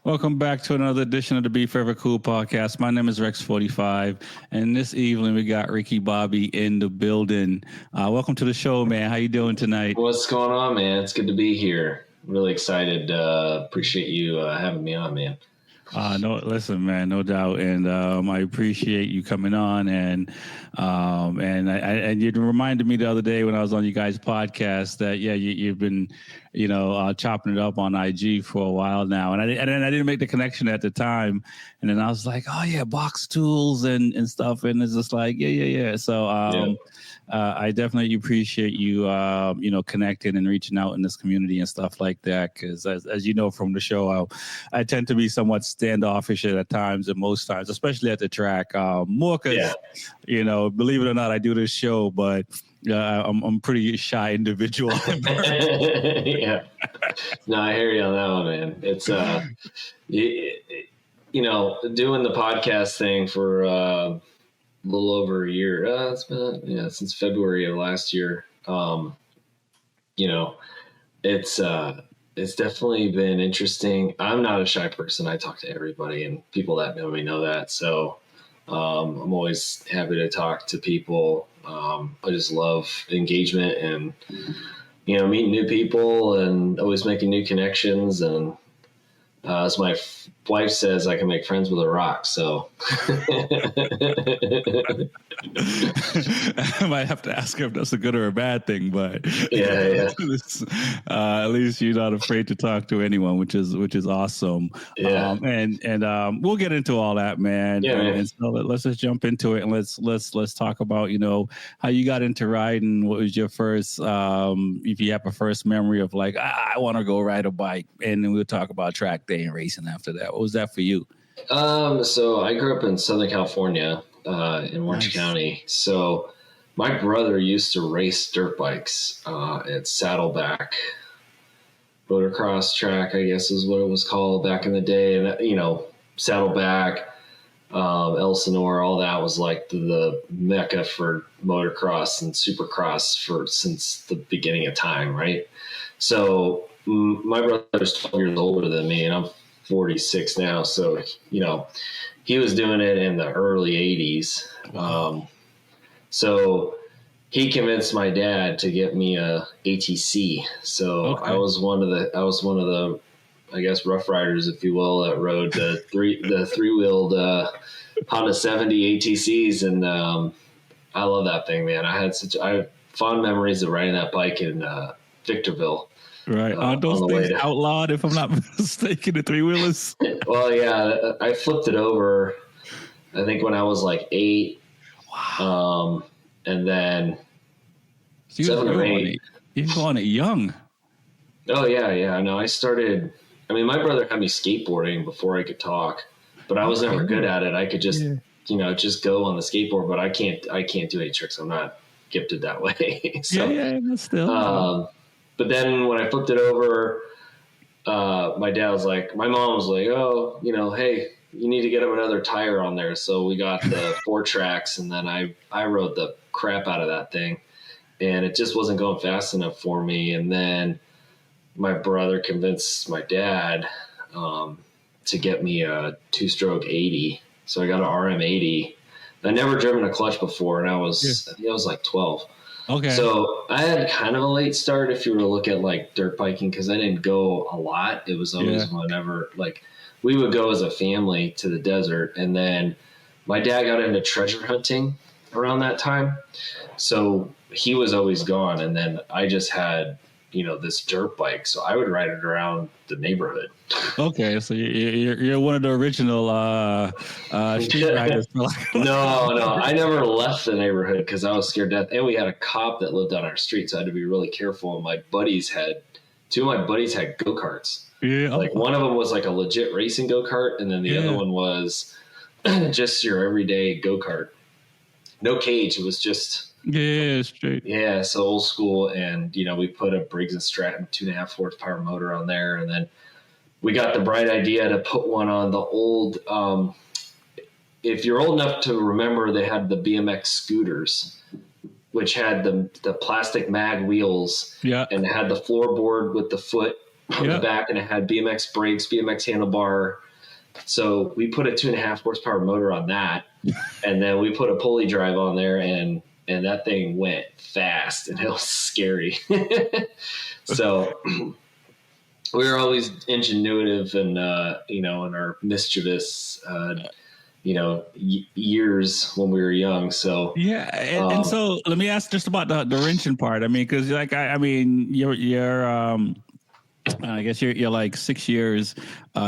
Welcome back to another edition of the Be Forever Cool podcast. My name is Rex45, and this evening we got Ricky Bobby in the building. Welcome to the show, man. How you doing tonight? What's going on, man? It's good to be here. Really excited. Appreciate you having me on, man. Listen, man, no doubt, and I appreciate you coming on, and you reminded me the other day when I was on you guys' podcast that you've been, chopping it up on IG for a while now, and I didn't make the connection at the time, and then I was like, oh yeah, box tools and stuff, and it's just like yeah. So I definitely appreciate you connecting and reaching out in this community and stuff like that, because as you know from the show, I tend to be somewhat standoffish at times, and most times, especially at the track, more because believe it or not, I do this show, but I'm a pretty shy individual. Yeah, no, I hear you on that one, man. It's doing the podcast thing for a little over a year. It's been since February of last year. It's definitely been interesting. I'm not a shy person. I talk to everybody, and people that know me know that. So I'm always happy to talk to people. I just love engagement and, meeting new people and always making new connections. And as my wife says, I can make friends with a rock. So I might have to ask her if that's a good or a bad thing, but yeah. At least you're not afraid to talk to anyone, which is awesome. Yeah. And we'll get into all that, man. Yeah, man. And so let's just jump into it, and let's talk about how you got into riding. What was your first, if you have a first memory of like, I want to go ride a bike, and then we'll talk about track day and racing after that. What was that for you? So I grew up in Southern California, in Orange County. So my brother used to race dirt bikes at Saddleback motocross track, I guess is what it was called back in the day. And, Saddleback, Elsinore, all that was like the mecca for motocross and supercross since the beginning of time, right? So my brother's 12 years older than me, and I'm 46 now. So, he was doing it in the early 80s. So he convinced my dad to get me a ATC. So okay. I was one of the, I guess, rough riders, if you will, that rode the three-wheeled Honda 70 ATCs. And I love that thing, man. I have fond memories of riding that bike in Victorville. Right. Aren't those things outlawed, if I'm not mistaken, the three-wheelers? Well, yeah, I flipped it over, I think, when I was like 8. Wow. And then 7 or 8. You were on it young. Oh, yeah. No, I started, my brother had me skateboarding before I could talk, but I was never good at it. I could just, just go on the skateboard, but I can't do any tricks. I'm not gifted that way. So, yeah, still. But then when I flipped it over, my mom was like, oh, hey, you need to get him another tire on there. So we got the 4 tracks, and then I rode the crap out of that thing, and it just wasn't going fast enough for me. And then my brother convinced my dad to get me a 2-stroke 80. So I got an RM80. I never driven a clutch before, and I think I was like 12. Okay. So I had kind of a late start if you were to look at like dirt biking, because I didn't go a lot. It was always whenever, like, we would go as a family to the desert. And then my dad got into treasure hunting around that time. So he was always gone. And then I just had, this dirt bike. So I would ride it around the neighborhood. Okay. So you're one of the original street riders. No. I never left the neighborhood because I was scared to death. And we had a cop that lived on our street, so I had to be really careful. And two of my buddies had go-karts. Yeah. Like one of them was like a legit racing go-kart, and then the other one was just your everyday go-kart. No cage. It was just straight. Yeah, so old school. And we put a Briggs & Stratton 2.5 horsepower motor on there, and then we got the bright idea to put one on the old. If you're old enough to remember, they had the BMX scooters, which had the plastic mag wheels, and had the floorboard with the foot on the back, and it had BMX brakes, BMX handlebar. So we put a 2.5 horsepower motor on that, and then we put a pulley drive on there, and that thing went fast, and it was scary. So we were always ingenuitive and in our mischievous years when we were young. So yeah, and so let me ask just about the wrenching part. I mean, because like you're I guess you're like 6 years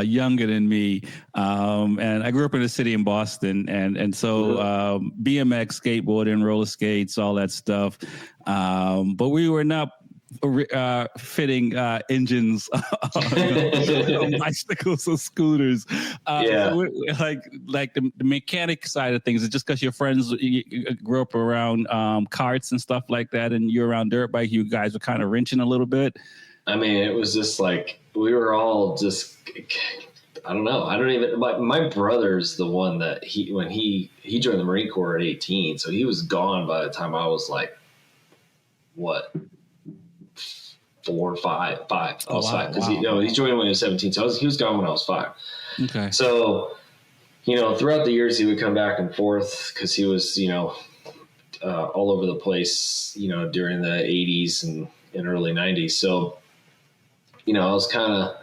younger than me, and I grew up in a city in Boston, and so BMX, skateboarding, roller skates, all that stuff, but we were not fitting engines on bicycles or scooters. So like the mechanic side of things, is just because your friends you grew up around carts and stuff like that, and you're around dirt bike, you guys were kind of wrenching a little bit. I mean, it was just like we were all just, I don't know. I don't even, my brother's the one that when he joined the Marine Corps at 18. So he was gone by the time I was like, what, 4 or 5? I was 5. Because he joined when he was 17. So he was gone when I was 5. Okay. So, throughout the years, he would come back and forth because he was, all over the place, during the 80s and early 90s. So, I was kind of,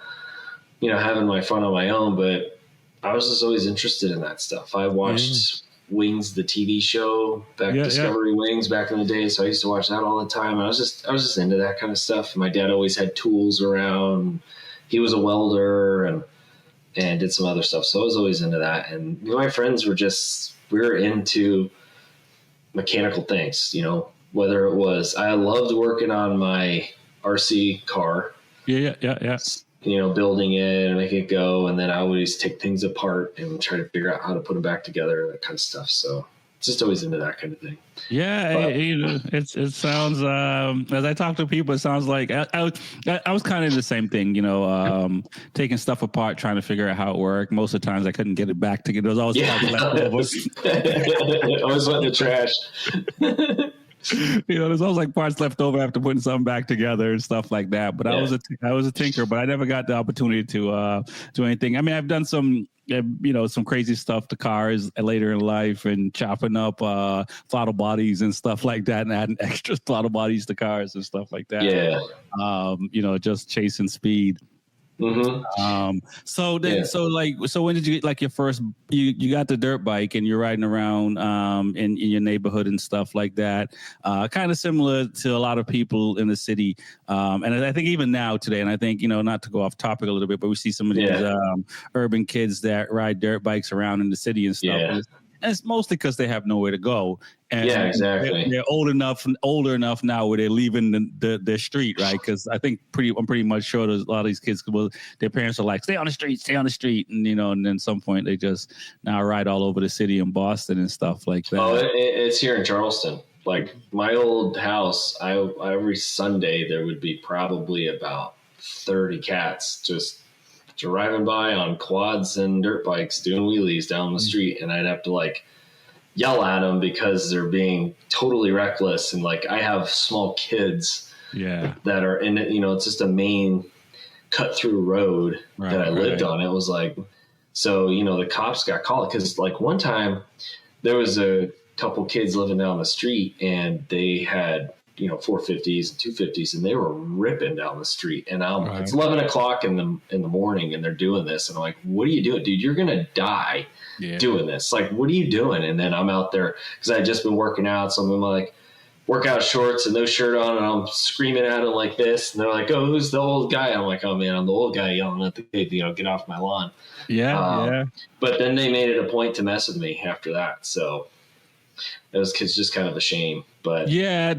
having my fun on my own, but I was just always interested in that stuff. I watched Wings, the TV show, Discovery Wings back in the day. So I used to watch that all the time. I was just into that kind of stuff. My dad always had tools around. He was a welder and did some other stuff. So I was always into that. And my friends were we were into mechanical things, whether it was, I loved working on my RC car. Yeah. Building it and make it go. And then I always take things apart and try to figure out how to put them back together, that kind of stuff. So just always into that kind of thing. Yeah. It sounds, as I talk to people, it sounds like I was kind of the same thing, taking stuff apart, trying to figure out how it worked. Most of the times I couldn't get it back together. There was always leftovers. Always went in the trash. There's always like parts left over after putting something back together and stuff like that. But I was a tinker, but I never got the opportunity to do anything. I mean, I've done some crazy stuff to cars later in life, and chopping up throttle bodies and stuff like that, and adding extra throttle bodies to cars and stuff like that. Yeah. Just chasing speed. Mm-hmm. So when did you get like your first, you got the dirt bike and you're riding around in your neighborhood and stuff like that, kind of similar to a lot of people in the city, and I think even now today, and I think not to go off topic a little bit, but we see some of these urban kids that ride dirt bikes around in the city and stuff. And it's mostly because they have nowhere to go. And exactly. They're older enough now where they're leaving the street, right? Because I'm pretty much sure there's a lot of these kids, their parents are like, stay on the street. And, and then some point they just now ride all over the city in Boston and stuff like that. Oh, it's here in Charleston. Like my old house, every Sunday there would be probably about 30 cats just driving by on quads and dirt bikes doing wheelies down the street, and I'd have to like yell at them because they're being totally reckless. And like I have small kids that are in it, it's just a main cut through road that I lived on. It was like, so the cops got called because like one time there was a couple kids living down the street and they had 450s and 250s, and they were ripping down the street. And it's 11 o'clock in the morning, and they're doing this. And I'm like, what are you doing, dude? You're gonna die doing this. Like, what are you doing? And then I'm out there because I had just been working out, so I'm in my like workout shorts and no shirt on, and I'm screaming at them like this. And they're like, "Oh, who's the old guy?" I'm like, "Oh man, I'm the old guy yelling at the kid, get off my lawn." But then they made it a point to mess with me after that. So it was just kind of a shame. But I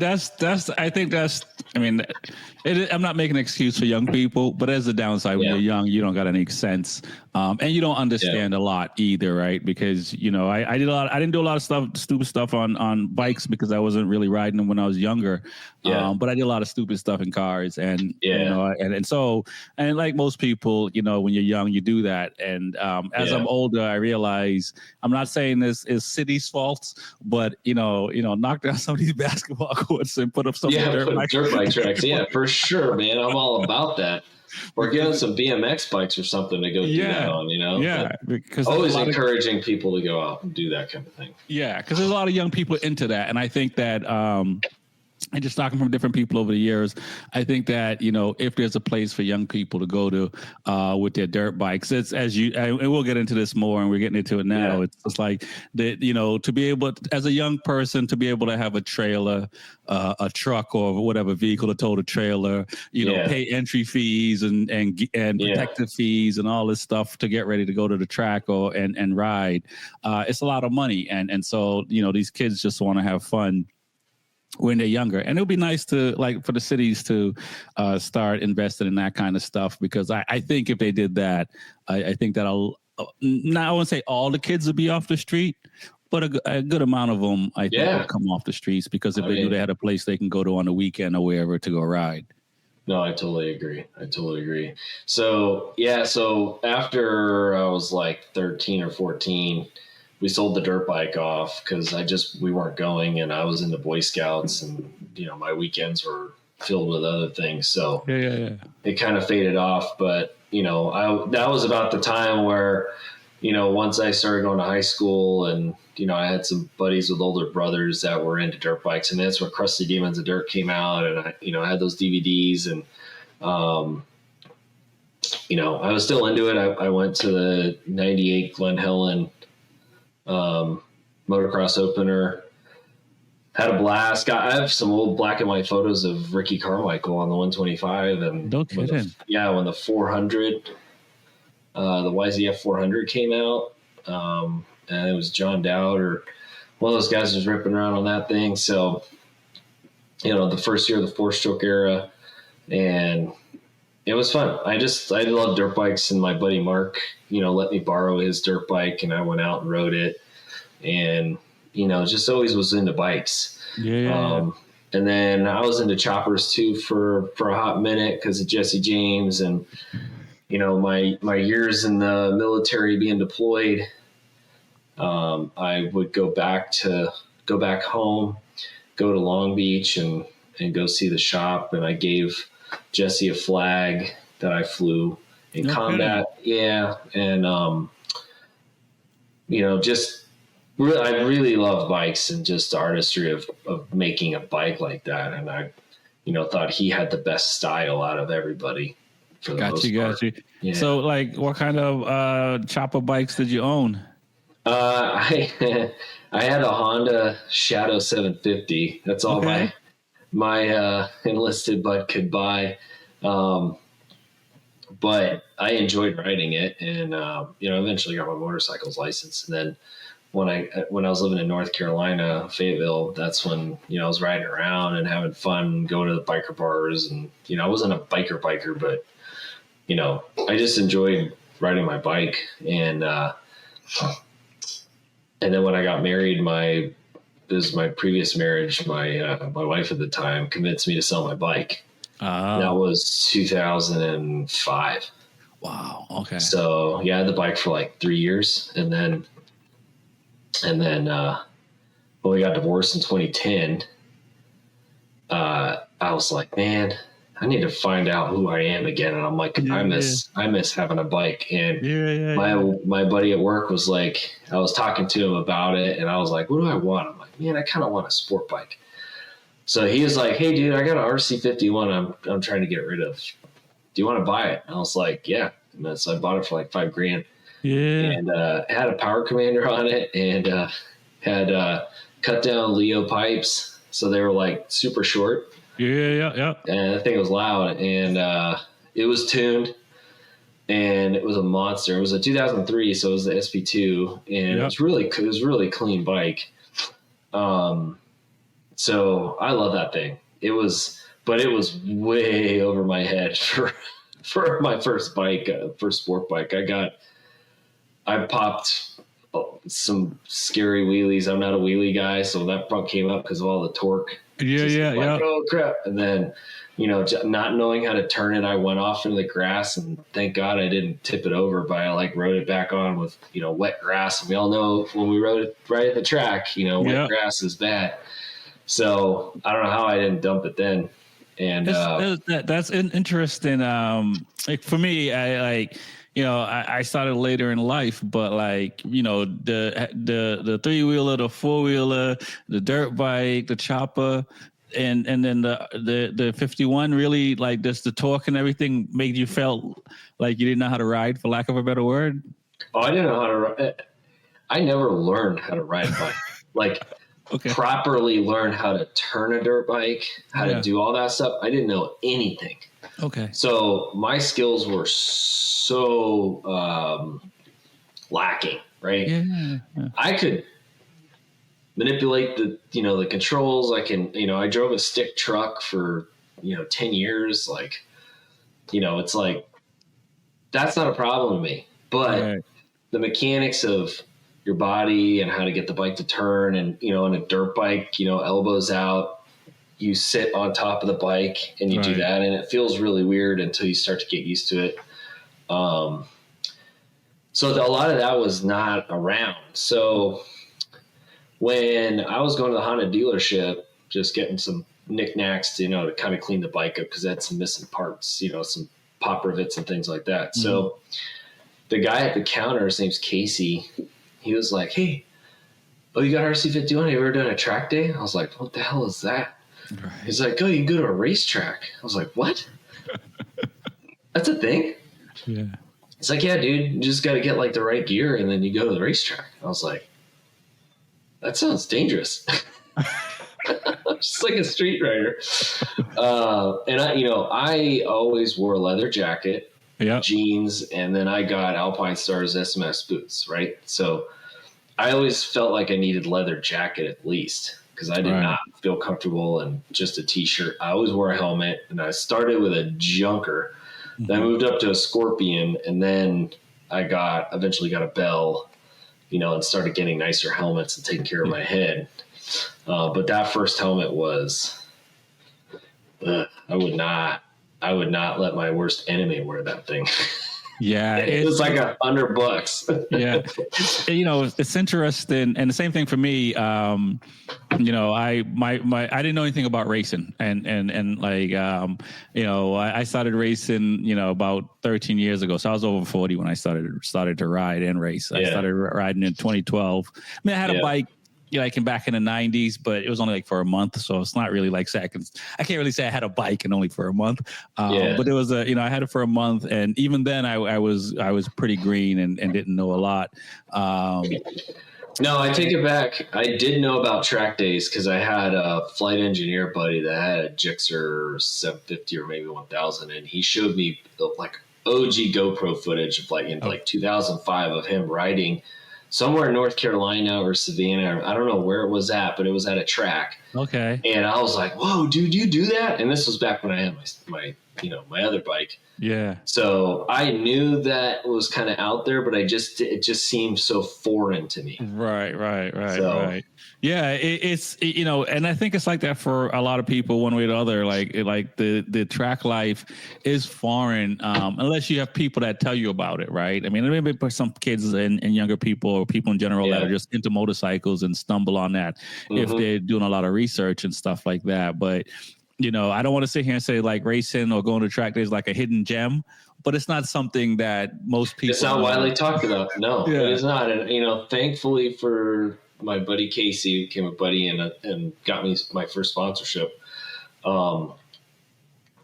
think I'm not making an excuse for young people, but as a downside, when you're young, you don't got any sense, and you don't understand a lot either, right? Because I didn't do a lot of stupid stuff on bikes because I wasn't really riding them when I was younger, but I did a lot of stupid stuff in cars, and so like most people, when you're young, you do that, and as I'm older, I realize I'm not saying this is city's fault, but knock down some of these basketball courts and put up some dirt bike tracks. Yeah, for sure, man. I'm all about that. or give them some BMX bikes or something to go do that on, Yeah, because always encouraging people to go out and do that kind of thing. Yeah, because there's a lot of young people into that, and I think that and just talking from different people over the years, I think that, if there's a place for young people to go to with their dirt bikes, it's and we'll get into this more, and we're getting into it now. Yeah. It's like that, to be able to, as a young person, to be able to have a trailer, a truck or whatever vehicle to tow the trailer, pay entry fees and protective fees and all this stuff to get ready to go to the track and ride. It's a lot of money. And so, these kids just want to have fun when they're younger, and it'll be nice to for the cities to start investing in that kind of stuff, because I think if they did that, I think that'll I won't say all the kids will be off the street, but a good amount of them I think will come off the streets, because if they knew they had a place they can go to on the weekend or wherever to go ride. No, I totally agree. So after I was like 13 or 14, we sold the dirt bike off because we weren't going, and I was into Boy Scouts, and my weekends were filled with other things. So it kind of faded off. But that was about the time where once I started going to high school, and I had some buddies with older brothers that were into dirt bikes, and that's when Crusty Demons of Dirt came out, and I had those DVDs, and I was still into it. I went to the '98 Glen Helen motocross opener, had a blast. I have some old black and white photos of Ricky Carmichael on the 125, and no kidding. When the 400, the YZF 400 came out, and it was John Dowd or one of those guys was ripping around on that thing. So, the first year of the 4-stroke era, and it was fun. I love dirt bikes, and my buddy Mark, let me borrow his dirt bike, and I went out and rode it, and just always was into bikes. And then I was into choppers too for a hot minute because of Jesse James, and my years in the military being deployed. I would go back home, go to Long Beach, and go see the shop, and I gave Jesse a flag that I flew in combat. Yeah. And, just really, I really love bikes and just the artistry of making a bike like that. And I, thought he had the best style out of everybody for the most part. Got you. Yeah. So what kind of chopper bikes did you own? I had a Honda Shadow 750. That's all my enlisted bud could buy. But I enjoyed riding it, and eventually got my motorcycles license. And then when I was living in North Carolina, Fayetteville, that's when I was riding around and having fun, going to the biker bars, and I wasn't a biker, but I just enjoyed riding my bike. And then when I got married, this is my previous marriage, my wife at the time convinced me to sell my bike. That was 2005. Wow. Okay. So I had the bike for like 3 years, and then when we got divorced in 2010, I was like, man, I need to find out who I am again. And I'm like, I miss having a bike. And my buddy at work was like, I was talking to him about it, and I was like, what do I want? I'm like, man, I kind of want a sport bike. So he was like, hey dude, I got an RC51 I'm trying to get rid of. Do you want to buy it? And I was like, yeah. And so I bought it for like $5,000. Yeah. And it had a power commander on it, and had cut down Leo pipes. So they were like super short. Yeah. And I think it was loud, and it was tuned, and it was a monster. It was a 2003, so it was the SP2, and it was really clean bike. So I love that thing. It was way over my head for my first bike, first sport bike. I popped some scary wheelies. I'm not a wheelie guy, so that front came up because of all the torque. Yeah. Oh crap! And then, not knowing how to turn it, I went off into the grass, and thank God I didn't tip it over. But I rode it back on with wet grass. And we all know when we rode it right at the track, wet grass is bad. So I don't know how I didn't dump it then. And that's interesting. Like for me, I like, I started later in life, but like, the 3-wheeler, the 4-wheeler, the dirt bike, the chopper, and then the 51 really, like, just the torque and everything made you felt like you didn't know how to ride, for lack of a better word. I didn't know how to ride. I never learned how to ride a bike. Like, properly learn how to turn a dirt bike, how to do all that stuff. I didn't know anything. Okay. So my skills were so lacking, right? Yeah. I could manipulate the controls. I drove a stick truck for 10 years. Like, it's like, that's not a problem to me. But the mechanics of your body and how to get the bike to turn, and in a dirt bike, elbows out, you sit on top of the bike and you do that, and it feels really weird until you start to get used to it. So a lot of that was not around. So when I was going to the Honda dealership, just getting some knickknacks to kind of clean the bike up, because it had some missing parts, some pop rivets and things like that. Mm-hmm. So the guy at the counter, his name's Casey, he was like, "Hey, you got RC51? Have you ever done a track day?" I was like, "What the hell is that?" Right. He's like, "Oh, you can go to a racetrack." I was like, "What?" That's a thing? Yeah. It's like, "Yeah, dude, you just got to get like the right gear and then you go to the racetrack." I was like, "That sounds dangerous." Just like a street rider. And I always wore a leather jacket, jeans, and then I got Alpine Stars SMS boots, right? So I always felt like I needed leather jacket at least, because I did not feel comfortable in just a t-shirt. I always wore a helmet, and I started with a Junker. Mm-hmm. Then I moved up to a Scorpion, and then I eventually got a Bell, and started getting nicer helmets and taking care of my head. But that first helmet was, I would not let my worst enemy wear that thing. Yeah, it was like $100. Yeah, it's interesting, and the same thing for me. I didn't know anything about racing, and like I started racing about 13 years ago. So I was over 40 when I started to ride and race. I started riding in 2012. I mean, I had a bike. I came back in the 90s, but it was only like for a month. So it's not really like I can't really say I had a bike and only for a month. But it was I had it for a month. And even then I was pretty green and didn't know a lot. No, I take it back. I did know about track days because I had a flight engineer buddy that had a Gixxer 750 or maybe 1000. And he showed me like OG GoPro footage of like 2005 of him riding somewhere in North Carolina or Savannah. I don't know where it was at, but it was at a track. Okay. And I was like, "Whoa, dude, you do that?" And this was back when I had my other bike. Yeah. So I knew that was kind of out there, but it just seemed so foreign to me. Right. Right. Yeah, it's and I think it's like that for a lot of people, one way or the other. Like the track life is foreign unless you have people that tell you about it, right? I mean, maybe for some kids and younger people or people in general that are just into motorcycles and stumble on that if they're doing a lot of research and stuff like that. But I don't want to sit here and say like racing or going to track days like a hidden gem, but it's not something that most people. It's not widely talked about. No, it is not. And thankfully for my buddy Casey, who became a buddy and got me my first sponsorship,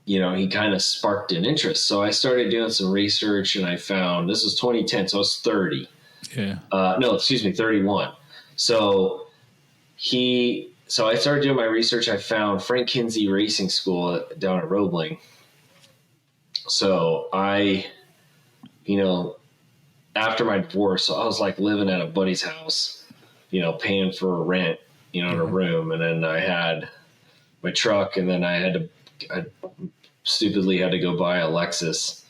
he kind of sparked an interest. So I started doing some research, and I found, this was 2010, so I was 30. Yeah. 31. So I started doing my research. I found Frank Kinsey Racing School down at Roebling. So I, after my divorce, I was like living at a buddy's house, paying for a rent, in a room. And then I had my truck, and then I stupidly had to go buy a Lexus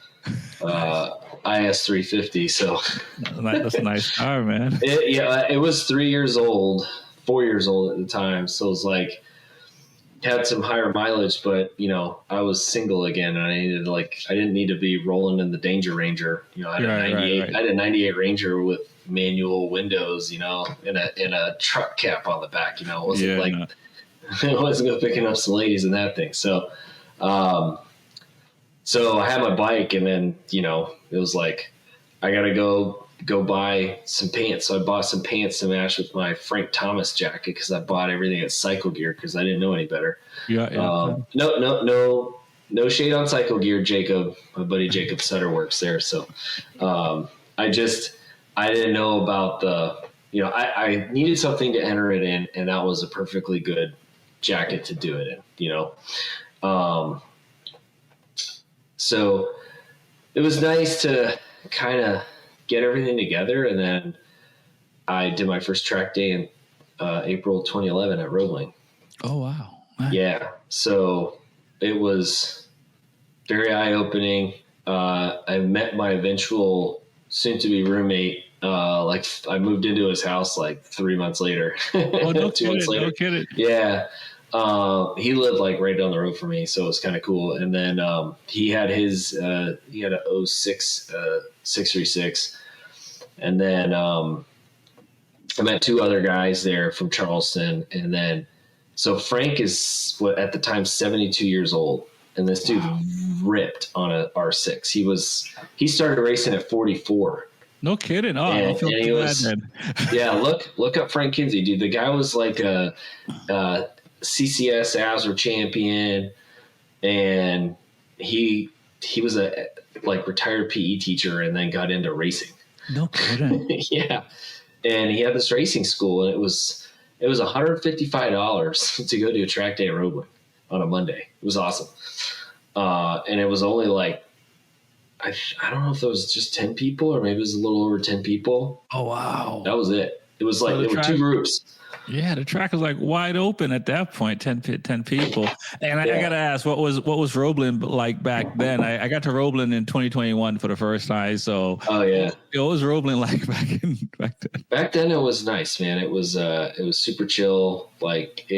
IS 350. So that's a nice car, man. It was 4 years old at the time. So it was like, had some higher mileage, but I was single again, and I didn't need to be rolling in the Danger Ranger. I had a 98 Ranger with manual windows, in a truck cap on the back. It wasn't I wasn't going to picking up some ladies in that thing. So So I had my bike, and then, it was like, I got to go buy some pants. So I bought some pants to match with my Frank Thomas jacket, because I bought everything at Cycle Gear because I didn't know any better. Yeah. No shade on Cycle Gear, Jacob. My buddy Jacob Sutter works there. So I didn't know about I needed something to enter it in, and that was a perfectly good jacket to do it in, So it was nice to kind of get everything together. And then I did my first track day in April 2011 at Roebling. Oh, wow. Nice. Yeah. So it was very eye-opening. I met my eventual soon-to-be roommate. I moved into his house like 3 months later. Oh, no 2 months later. No kidding. Yeah. He lived like right down the road from me, so it was kind of cool. And then he had a 06 636, and then I met two other guys there from Charleston, and then so Frank is at the time 72 years old, and this dude ripped on a R6. He started racing at 44. No kidding. Oh, and, I feel and he was, then. Yeah, look up Frank Kinsey, dude. The guy was like a CCS ASR champion, and he was a retired PE teacher, and then got into racing. No kidding. Yeah, and he had this racing school, and it was $155 to go to a track day at Roebling on a Monday. It was awesome, and it was only like I don't know if it was just 10 people or maybe it was a little over 10 people. Oh wow, that was it. It was like there were two groups. Yeah, the track was like wide open at that point, 10 people. And I got to ask, what was Roebling like back then? I got to Roebling in 2021 for the first time. So, oh yeah, what was Roebling like back then? Back then, it was nice, man. It was super chill. Like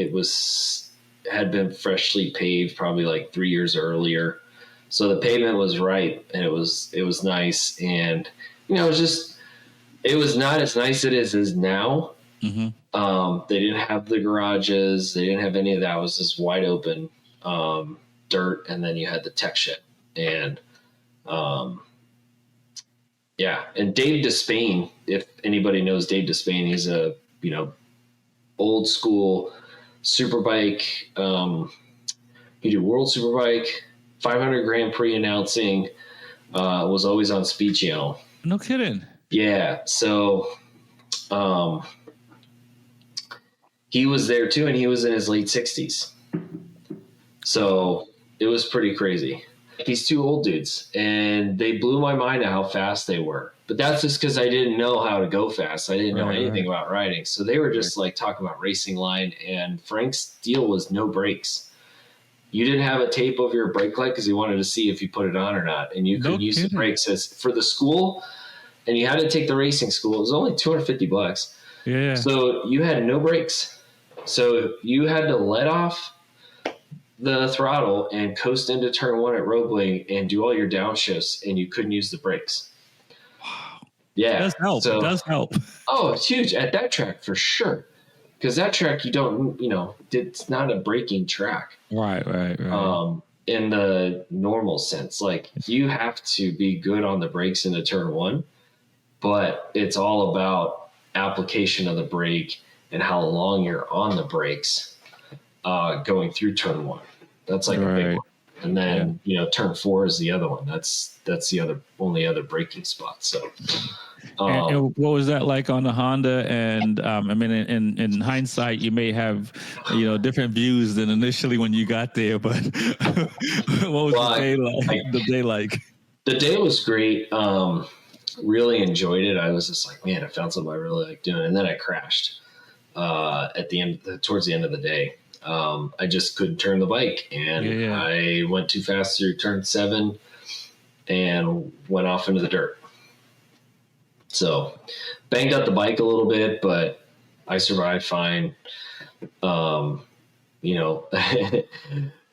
had been freshly paved probably like 3 years earlier, so the pavement was right, and it was nice. And it was not as nice as it is now. Mm-hmm. They didn't have the garages. They didn't have any of that. It was just wide open dirt, and then you had the tech shed. And and Dave Despain, if anybody knows Dave Despain, he's a old school superbike. He did World Superbike, 500 Grand Prix announcing. Was always on Speed Channel. No kidding. Yeah, so. He was there too, and he was in his late 60s. So it was pretty crazy. These two old dudes, and they blew my mind at how fast they were. But that's just because I didn't know how to go fast. I didn't know anything about riding. So they were just like talking about racing line, and Frank's deal was no brakes. You didn't have a tape over your brake light because he wanted to see if you put it on or not. And you could use the brakes as for the school, and you had to take the racing school. It was only $250. Yeah. So you had no brakes. So you had to let off the throttle and coast into turn one at Roebling and do all your downshifts, and you couldn't use the brakes. Wow. Yeah. It does help. It does help. Oh, it's huge at that track for sure. Because that track, it's not a braking track. Right. In the normal sense, like you have to be good on the brakes into turn one, but it's all about application of the brake and how long you're on the brakes going through turn one. That's like a big one. And then, turn four is the other one. That's the only other braking spot. So, and what was that like on the Honda? And in hindsight, you may have, different views than initially when you got there. But what was the day like? The day was great. Really enjoyed it. I was just like, man, I found something I really like doing. And then I crashed towards the end of the day. I just couldn't turn the bike, and I went too fast through turn 7 and went off into the dirt. So banged up the bike a little bit, but I survived fine.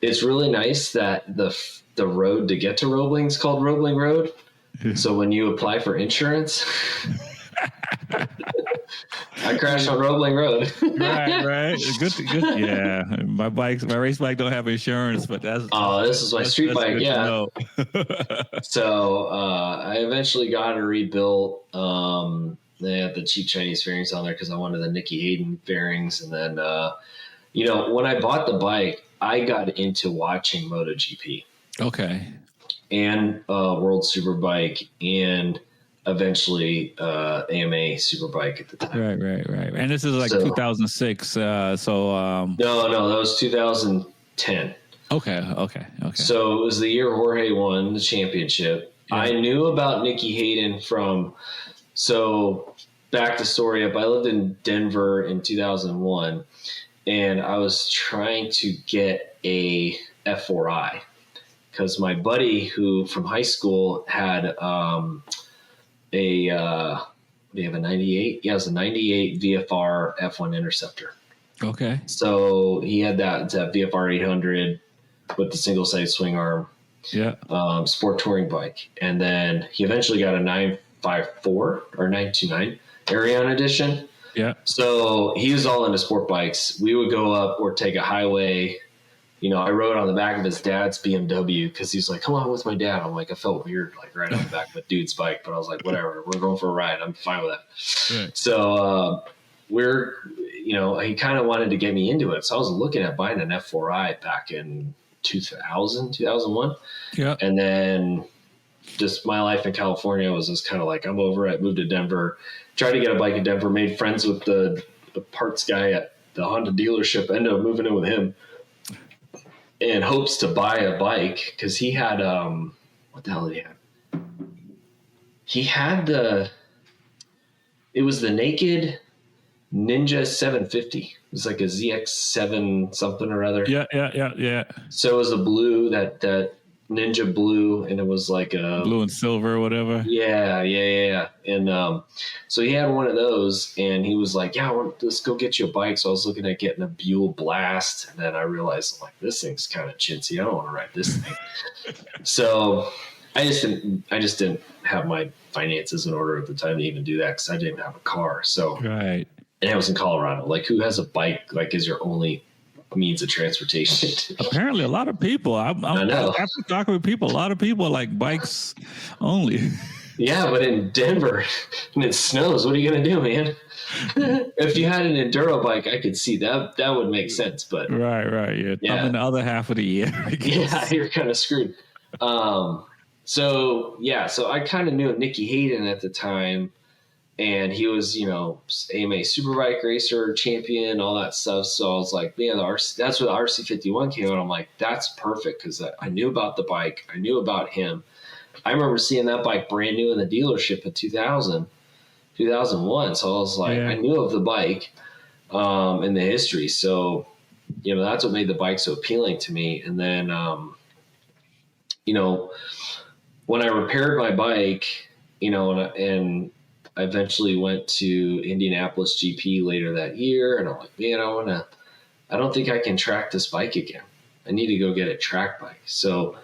It's really nice that the road to get to Roebling is called Roebling Road. So when you apply for insurance, I crashed on Roebling Road. Right. Good. Yeah, my race bike don't have insurance, but this is my street bike. Yeah. To So I eventually got it rebuilt. They had the cheap Chinese fairings on there because I wanted the Nicky Hayden fairings. And then, when I bought the bike, I got into watching MotoGP. Okay. And World Superbike and eventually AMA Superbike at the time. Right. And this is like 2006. No, that was 2010. Okay. So it was the year Jorge won the championship. Yeah. I knew about Nicky Hayden so back to story up. I lived in Denver in 2001, and I was trying to get a F4i because my buddy who from high school had do you have a 98? Yeah, it was a 98 VFR F1 Interceptor. Okay. So he had that VFR 800 with the single side swing arm. Yeah. Sport touring bike. And then he eventually got a 954 or 929 Arion edition. Yeah. So he was all into sport bikes. We would go up or take a highway. I rode on the back of his dad's BMW because he's like, come on with my dad. I'm like, I felt weird, like riding on the back of a dude's bike, but I was like, whatever, we're going for a ride. I'm fine with that. Right. So he kind of wanted to get me into it. So I was looking at buying an F4i back in 2001. Yeah. And then just my life in California was just kind of like, I'm over it. Moved to Denver, tried to get a bike in Denver, made friends with the parts guy at the Honda dealership, ended up moving in with him. In hopes to buy a bike because he had what the hell did he have? He had it was the Naked Ninja 750. It was like a ZX7 something or other. Yeah. So it was a blue that Ninja blue, and it was like a blue and silver or whatever. Yeah. And so he had one of those, and he was like, "Yeah, let's go get you a bike." So I was looking at getting a Buell Blast, and then I realized, I'm like, this thing's kind of chintzy. I don't want to ride this thing. So I just didn't have my finances in order at the time to even do that because I didn't have a car. So right, and I was in Colorado. Like, who has a bike? Like, is your only means of transportation? Apparently a lot of people. I know. After talking with people, a lot of people like bikes only. Yeah, but in Denver and it snows, what are you gonna do, man? If you had an enduro bike, I could see that would make sense. But right, yeah. I'm in the other half of the year. Yeah, you're kind of screwed. So I kind of knew Nicky Hayden at the time. And he was, AMA Superbike racer champion, all that stuff. So I was like, man, that's where the RC51 came out. I'm like, that's perfect because I knew about the bike. I knew about him. I remember seeing that bike brand new in the dealership in 2001. So I was like, I knew of the bike and the history. So, that's what made the bike so appealing to me. And then, when I repaired my bike, and I eventually went to Indianapolis GP later that year, and I'm like, man, I don't think I can track this bike again. I need to go get a track bike. So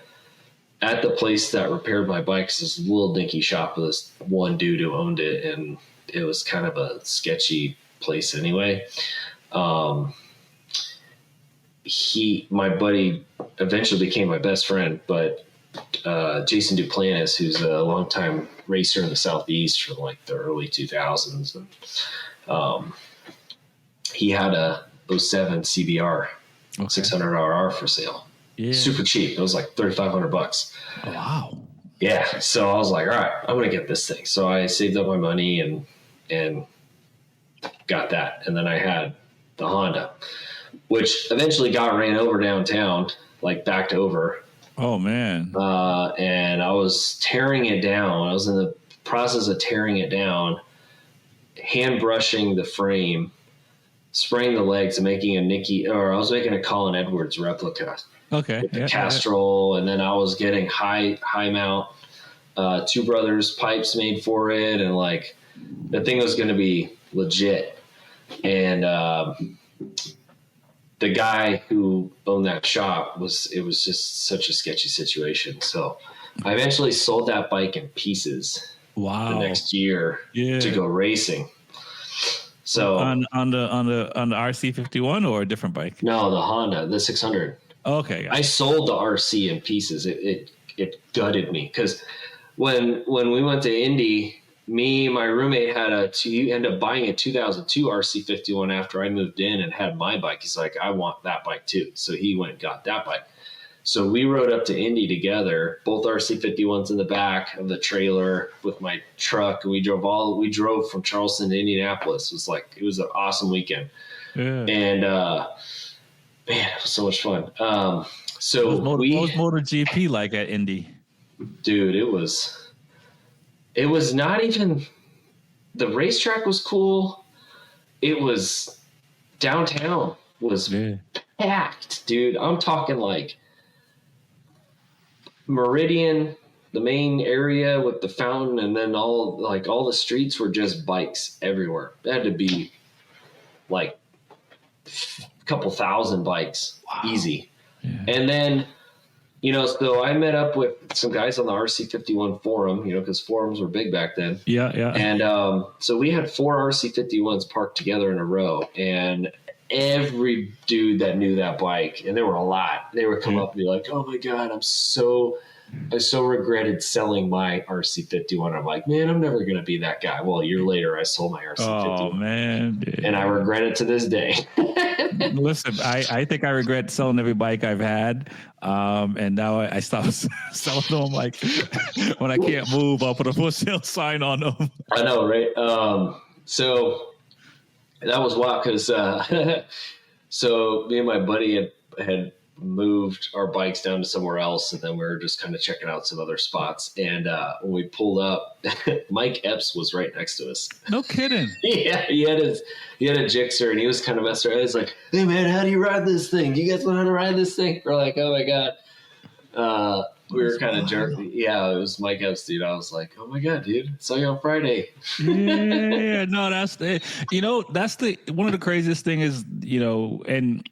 at the place that repaired my bikes, this little dinky shop with this one dude who owned it, and it was kind of a sketchy place anyway. My buddy eventually became my best friend, but Jason Duplantis, who's a longtime racer in the Southeast from like the early 2000s, and he had a 07 CBR 600RR for sale. Yeah. Super cheap. It was like $3,500. Oh, wow. Yeah. So I was like, all right, I'm going to get this thing. So I saved up my money and got that. And then I had the Honda, which eventually got ran over downtown, like backed over. Oh, man. And I was tearing it down. I was in the process of tearing it down, hand brushing the frame, spraying the legs, and making I was making a Colin Edwards replica. Okay. With the Castrol, and then I was getting high mount, Two Brothers pipes made for it, and like the thing was going to be legit. And the guy who owned that shop it was just such a sketchy situation. So I eventually sold that bike in pieces. Wow. The next year to go racing. So on the RC51 or a different bike? No, the Honda, the 600. Okay. I sold the RC in pieces. It gutted me because when we went to Indy, my roommate he ended up buying a 2002 RC51 after I moved in and had my bike. He's like, I want that bike too. So he went and got that bike. So we rode up to Indy together, both RC51s in the back of the trailer with my truck. And we drove from Charleston to Indianapolis. It was an awesome weekend. Yeah. And, man, it was so much fun. What was MotoGP like at Indy? Dude, it was not even, the racetrack was cool. It was downtown was packed, dude. I'm talking like Meridian, the main area with the fountain, and then all the streets were just bikes everywhere. It had to be like a couple thousand bikes. Wow. Easy. Yeah. And then, so I met up with some guys on the RC51 forum, because forums were big back then. Yeah. And so we had 4 RC51s parked together in a row, and every dude that knew that bike, and there were a lot, they would come up and be like, "Oh my God, I so regretted selling my RC51." I'm like, man, I'm never going to be that guy. Well, a year later, I sold my RC51. Oh, man. Dude. And I regret it to this day. Listen, I think I regret selling every bike I've had. And now I stopped selling them. Like, when I can't move, I'll put a for sale sign on them. I know, right? So that was wild because so me and my buddy had moved our bikes down to somewhere else, and then we were just kind of checking out some other spots. And when we pulled up, Mike Epps was right next to us. No kidding. Yeah, he had a Gixxer, and he was kind of messing around. He's like, "Hey man, how do you ride this thing? Do you guys know how to ride this thing?" We're like, "Oh my God." We were kind of jerky. Yeah, it was Mike Epps, dude. I was like, "Oh my God, dude, saw you on Friday." Yeah, no, that's one of the craziest thing is, and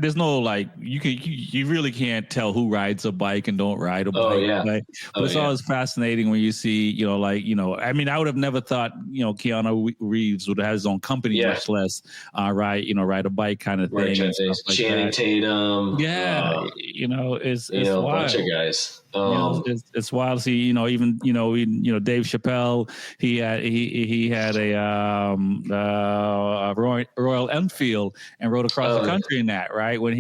there's no like you really can't tell who rides a bike and don't ride a bike. Oh yeah. But it's always fascinating when you see, I mean, I would have never thought, Keanu Reeves would have his own company, much less ride a bike kind of thing. Channing Tatum. Yeah, it's a wild. bunch of guys. It's wild to see, even Dave Chappelle, he had a Royal Enfield and rode across the country in that, right? When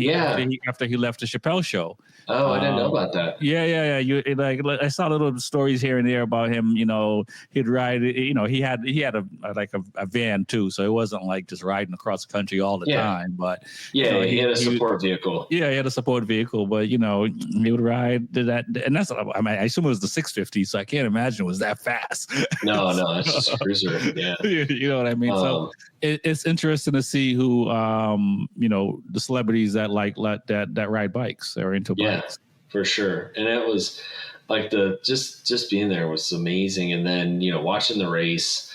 after he left the Chappelle show. Oh, I didn't know about that. Yeah. I saw little stories here and there about him. He'd ride. He had a van too, so it wasn't like just riding across the country all the time. But he had a support vehicle. Yeah, he had a support vehicle, but he would ride to that, and that's. I mean, I assume it was the 650, so I can't imagine it was that fast. No, it's just a cruiser. Yeah, you know what I mean. So it's interesting to see who, the celebrities that that ride bikes or into bikes. Yeah, for sure. And it was like just being there was amazing. And then, watching the race,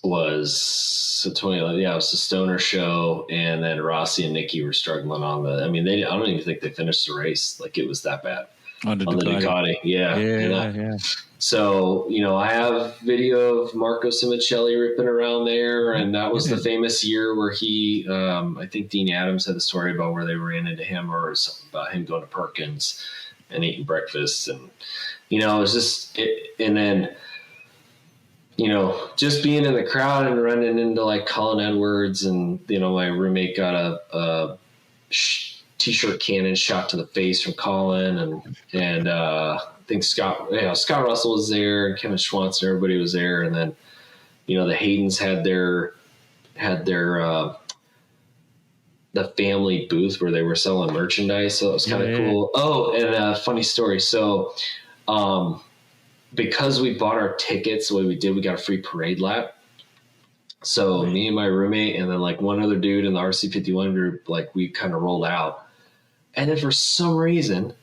was 2011. Yeah, it was the Stoner show. And then Rossi and Nicky were struggling on I don't even think they finished the race. Like, it was that bad on the Ducati. Yeah. So, I have video of Marco Simoncelli ripping around there. And that was the famous year where he, I think Dean Adams had the story about where they ran into him, or something about him going to Perkins and eating breakfast. And, it was just, and then, just being in the crowd and running into like Colin Edwards, and, my roommate got a t-shirt cannon shot to the face from Colin, and I think Scott Russell was there, and Kevin Schwantz, and everybody was there. And then, the Haydens had their the family booth where they were selling merchandise. So it was kind of cool. Oh, and a funny story. So, because we bought our tickets, the way we did, we got a free parade lap. So me and my roommate, and then like one other dude in the RC51 group, like, we kind of rolled out. And then for some reason,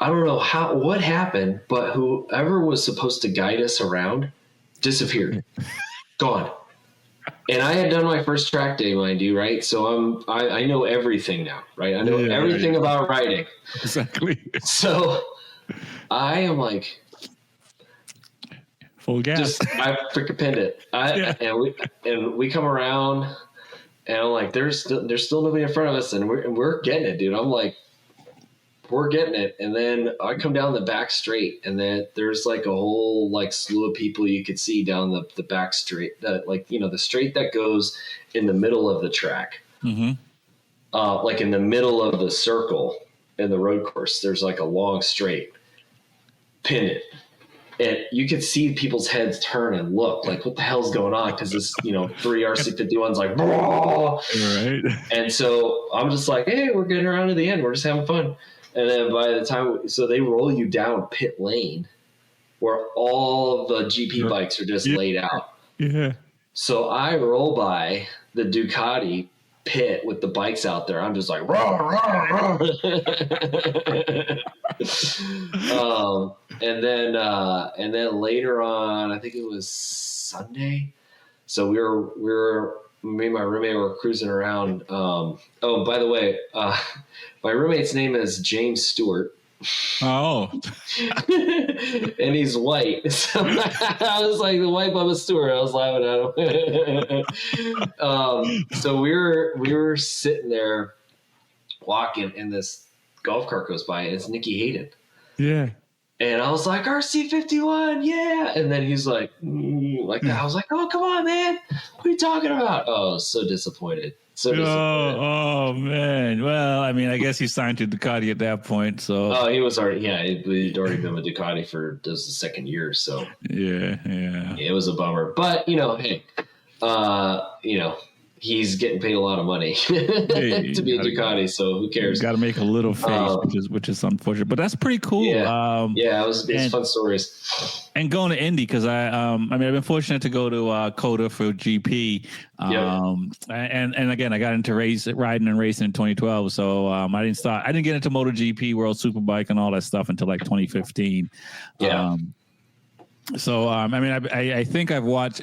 I don't know what happened, but whoever was supposed to guide us around disappeared. Gone. And I had done my first track day, mind you, right? So I know everything now, right? I know everything about riding. Exactly. So I am like, Full gas. I freaking pinned it. And we come around, and I'm like, there's still nobody in front of us, and we're getting it, dude. I'm like, we're getting it. And then I come down the back straight, and then there's like a whole like slew of people you could see down the back straight, that like, you know, the straight that goes in the middle of the track, like in the middle of the circle in the road course. There's like a long straight. Pin it. And you could see people's heads turn and look like, what the hell's going on? Because this, you know, 3 RC51's like, right. And so I'm just like, hey, we're getting around to the end. We're just having fun. And then by the time, so they roll you down pit lane where all the GP bikes are just laid out. Yeah. So I roll by the Ducati pit with the bikes out there. I'm just like, rah, rah, rah. And then later on, I think it was Sunday. So we were me and my roommate were cruising around. Oh, by the way, my roommate's name is James Stewart. Oh. And he's white. So I was like, the white Bubba Stewart. I was laughing at him. So we were sitting there walking, and this golf cart goes by, and it's Nicky Hayden. Yeah. And I was like, RC51, yeah. And then he's like, like that. I was like, oh, come on, man. What are you talking about? Oh, I was so disappointed. Oh, man. Well, I mean, I guess he signed to Ducati at that point. So. Oh, he was already, he'd already been with Ducati for this the second year. So. Yeah. It was a bummer. But, you know, hey, you know, he's getting paid a lot of money to be a Ducati, so who cares? Got to make a little face, which is unfortunate, but that's pretty cool. It's fun stories. And going to Indy, because I mean, I've been fortunate to go to COTA for GP, and again, I got into riding and racing in 2012. So I didn't get into MotoGP, World Superbike, and all that stuff until like 2015. Yeah. So, I mean, I think I've watched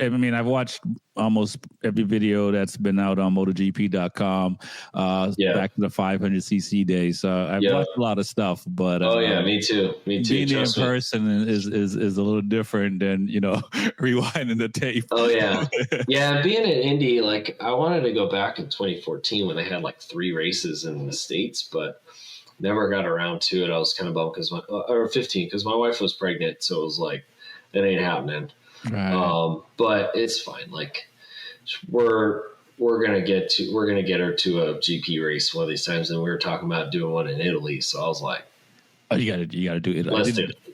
almost every video that's been out on MotoGP.com, back to the 500cc days. So I've watched a lot of stuff, but me too. Being in person is a little different than, you know, rewinding the tape. Oh yeah. Yeah. Being in Indy, like I wanted to go back in 2014 when they had like 3 races in the States, but never got around to it. I was kind of bummed or 15 because my wife was pregnant. So it was like, it ain't happening. Right. But it's fine. Like we're gonna get her to a GP race one of these times, and we were talking about doing one in Italy. So I was like, "Oh, you gotta do Italy."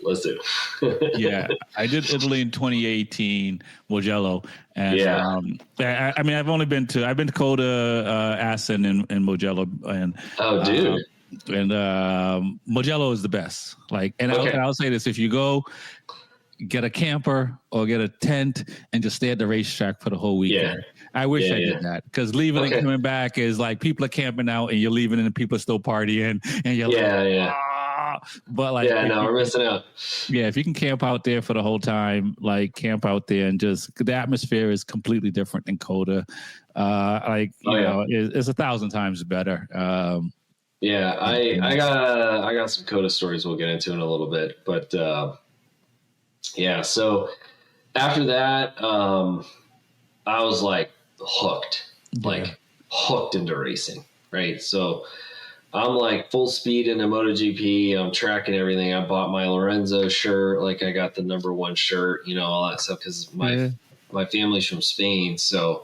Let's do it. Yeah, I did Italy in 2018, Mugello, and I mean, I've been to COTA, Assen, and Mugello, and dude. And Mugello is the best. Like, and I'll say this: if you go, get a camper or get a tent and just stay at the racetrack for the whole weekend. Yeah. I wish I did that, because leaving and coming back is like people are camping out and you're leaving and people are still partying and you're But like, we're missing out. Yeah, if you can camp out there for the whole time, like camp out there, and just the atmosphere is completely different than COTA. It's 1,000 times better. I got some COTA stories we'll get into in a little bit, but so after that, I was like hooked into racing, right? So I'm like full speed into MotoGP. I'm tracking everything. I bought my Lorenzo shirt. Like I got the number 1 shirt, you know, all that stuff. Cause my family's from Spain. So,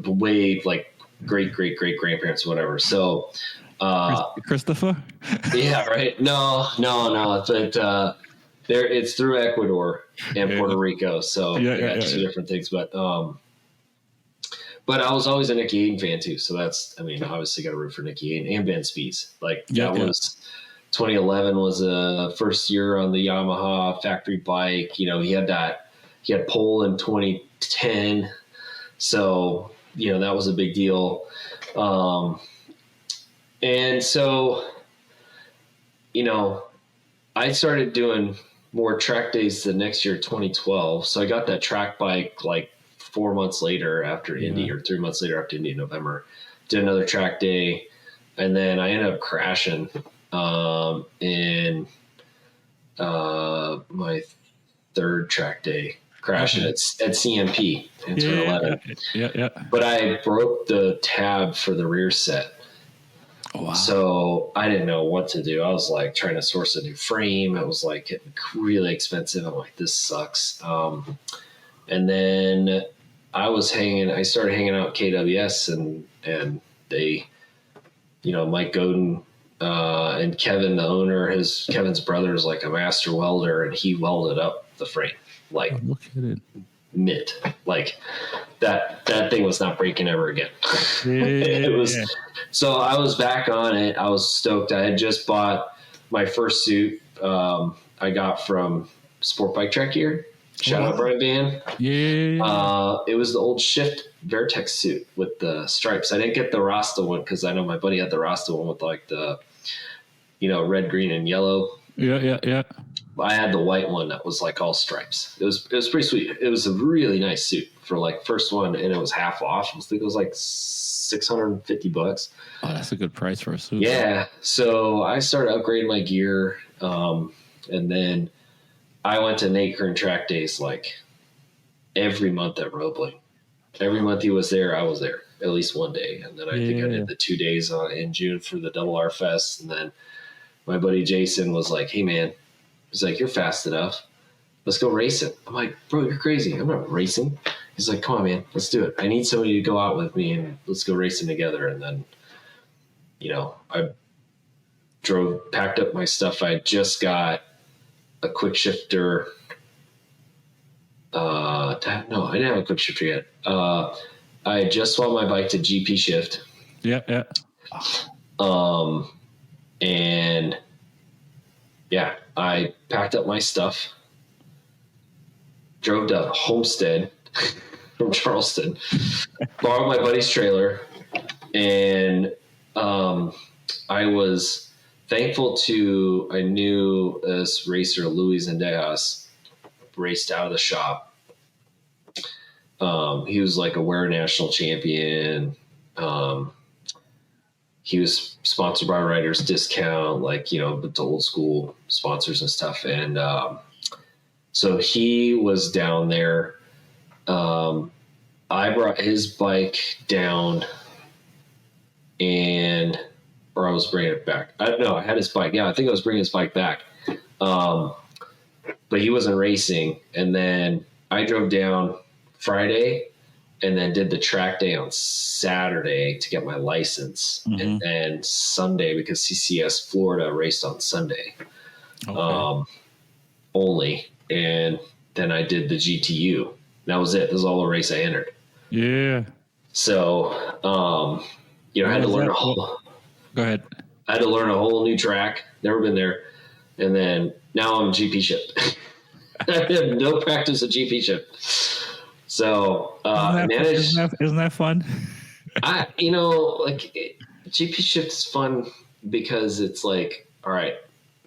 way like great grandparents, whatever. So, Christopher? Yeah, right. No. But, it's through Ecuador and Puerto Rico, so two different things. But I was always a Nicky Hayden fan too, so that's, I mean, obviously got to root for Nicky Hayden and Ben Spies. Like was 2011 was a first year on the Yamaha factory bike. You know, he had pole in 2010, so you know that was a big deal. And so, you know, I started doing more track days the next year, 2012. So I got that track bike like 4 months later after Indy, or 3 months later after Indy in November. Did another track day, and then I ended up crashing in my third track day, crashing at CMP in turn 11. Yeah. But I broke the tab for the rear set. Oh, wow. So I didn't know what to do. I was like trying to source a new frame. It was like getting really expensive. I'm like, this sucks. And then I started hanging out at KWS and they, Mike Godin, and Kevin, the owner, Kevin's brother is like a master welder, and he welded up the frame. Like, look at it. Mint. Like that thing was not breaking ever again. Yeah. It was. So I was back on it. I was stoked. I had just bought my first suit. I got from Sport Bike Track Gear. Shout out Brian Van. Yeah. It was the old Shift Vertex suit with the stripes. I didn't get the Rasta one because I know my buddy had the Rasta one with like the, red, green, and yellow. Yeah. I had the white one that was like all stripes. It was pretty sweet. It was a really nice suit for like first one, and it was half off. I think it was like $650. Oh, that's a good price for a suit. Yeah. So I started upgrading my gear, and then I went to Nate Kern track days like every month at Roebling. Every month he was there, I was there at least one day, and then I think I did the 2 days in June for the Double R Fest, and then my buddy Jason was like, "Hey man," he's like, "You're fast enough. Let's go racing." I'm like, "Bro, you're crazy. I'm not racing." He's like, "Come on, man. Let's do it. I need somebody to go out with me and let's go racing together." And then, I packed up my stuff. I just got a quick shifter. No, I didn't have a quick shifter yet. I just swapped my bike to GP Shift. Yeah. And yeah, I packed up my stuff, drove to Homestead from Charleston, borrowed my buddy's trailer, and I was thankful I knew this racer, Luis Zendejas, raced out of the shop. He was like a WEAR national champion. He was sponsored by Riders Discount, like, the old school sponsors and stuff. And so he was down there. I brought his bike down or I was bringing it back. I had his bike. Yeah, I think I was bringing his bike back. But he wasn't racing. And then I drove down Friday and then did the track day on Saturday to get my license. Mm-hmm. And then Sunday, because CCS Florida raced on Sunday only. And then I did the GTU. That was it. This is all the race I entered. Yeah. So, I had to learn Go ahead. I had to learn a whole new track. Never been there. And then now I'm GP Shift. I have no practice at GP Shift. So isn't that fun? GP Shift is fun because it's like, all right,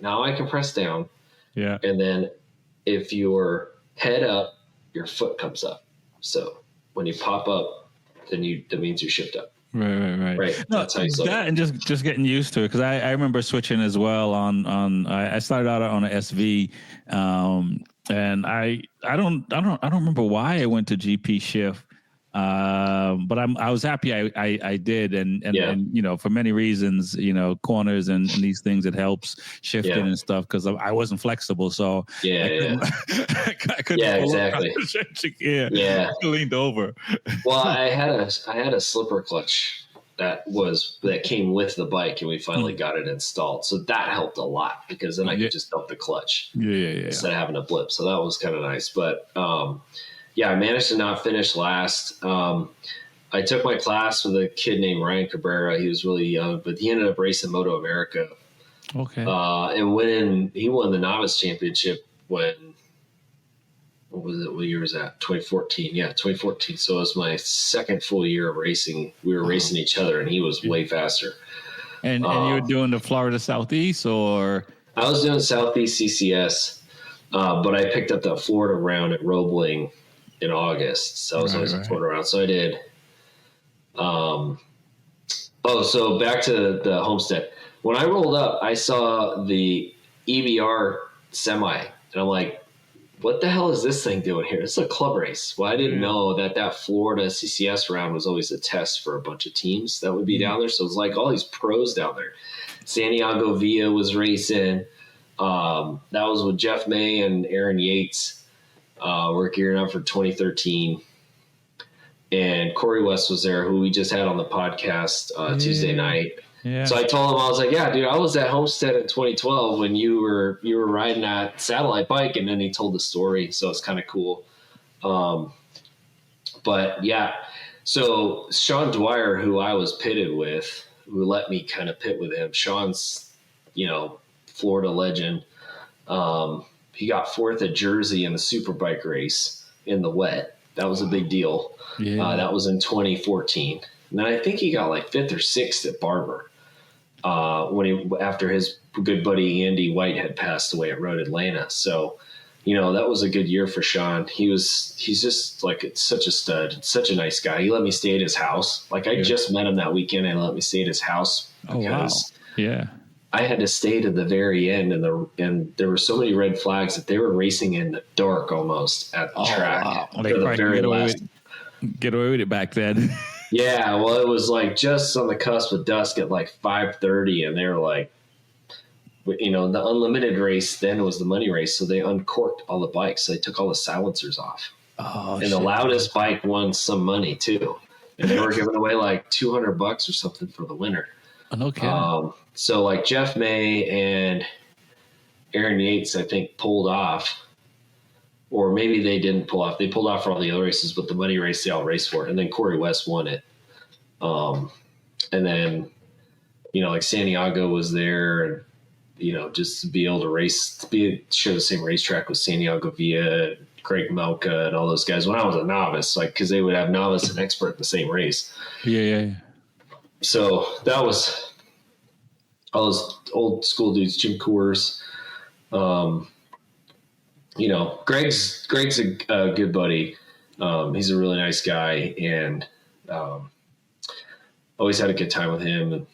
now I can press down. Yeah. And then if your head up, your foot comes up. So when you pop up, then that means you shift up. Right. No, that's how you that and just getting used to it, because I remember switching as well on I started out on an SV, and I don't remember why I went to GP Shift, but I was happy I did, and for many reasons, corners and these things, it helps shifting and stuff, because I wasn't flexible, so I couldn't exactly. I leaned over. Well, I had a slipper clutch that came with the bike, and we finally got it installed, so that helped a lot, because then I could just dump the clutch instead of having a blip. So that was kind of nice, but I managed to not finish last. I took my class with a kid named Ryan Cabrera. He was really young, but he ended up racing Moto America. Okay. And he won the novice championship what was it? What year was that? 2014. Yeah, 2014. So it was my second full year of racing. We were racing each other, and he was way faster. And you were doing the Florida Southeast, or? I was doing Southeast CCS, but I picked up that Florida round at Roebling in August. So I was always a Florida round. So I did. So back to the Homestead. When I rolled up, I saw the EBR semi, and I'm like, what the hell is this thing doing here? It's a club race. Well, I didn't know that Florida CCS round was always a test for a bunch of teams that would be down there. So it was like all these pros down there. Santiago Villa was racing. That was with Jeff May and Aaron Yates. We're gearing up for 2013. And Corey West was there, who we just had on the podcast Tuesday night. Yeah. So I told him, I was like, yeah, dude, I was at Homestead in 2012 when you were riding that satellite bike. And then he told the story. So it's kind of cool. But yeah, so Sean Dwyer, who I was pitted with, who let me kind of pit with him. Sean's, Florida legend. He got fourth at Jersey in the Superbike race in the wet. That was a big deal. Yeah. That was in 2014. And then I think he got like fifth or sixth at Barber. After his good buddy Andy White had passed away at Road Atlanta. So, that was a good year for Sean. He's just like such a stud, such a nice guy. He let me stay at his house. Like I just met him that weekend and let me stay at his house because I had to stay to the very end and there were so many red flags that they were racing in the dark almost at the track. Wow. Well, they probably get away with it back then. Yeah, well, it was like just on the cusp of dusk at like 5:30, and they were like, the unlimited race then was the money race, so they uncorked all the bikes. So they took all the silencers off. Oh, and the loudest bike won some money too, and they were giving away like $200 or something for the winner. Oh, okay. So like Jeff May and Aaron Yates, I think, pulled off. Or maybe they didn't pull off. They pulled off for all the other races, but the money race they all raced for it. And then Corey West won it. And then, like Santiago was there, and just to be able to share the same racetrack with Santiago Villa, Craig Melka, and all those guys. When I was a novice, because they would have novice and expert in the same race. Yeah. So that was all those old school dudes, Jim Coors. Greg's a good buddy. He's a really nice guy, and always had a good time with him, and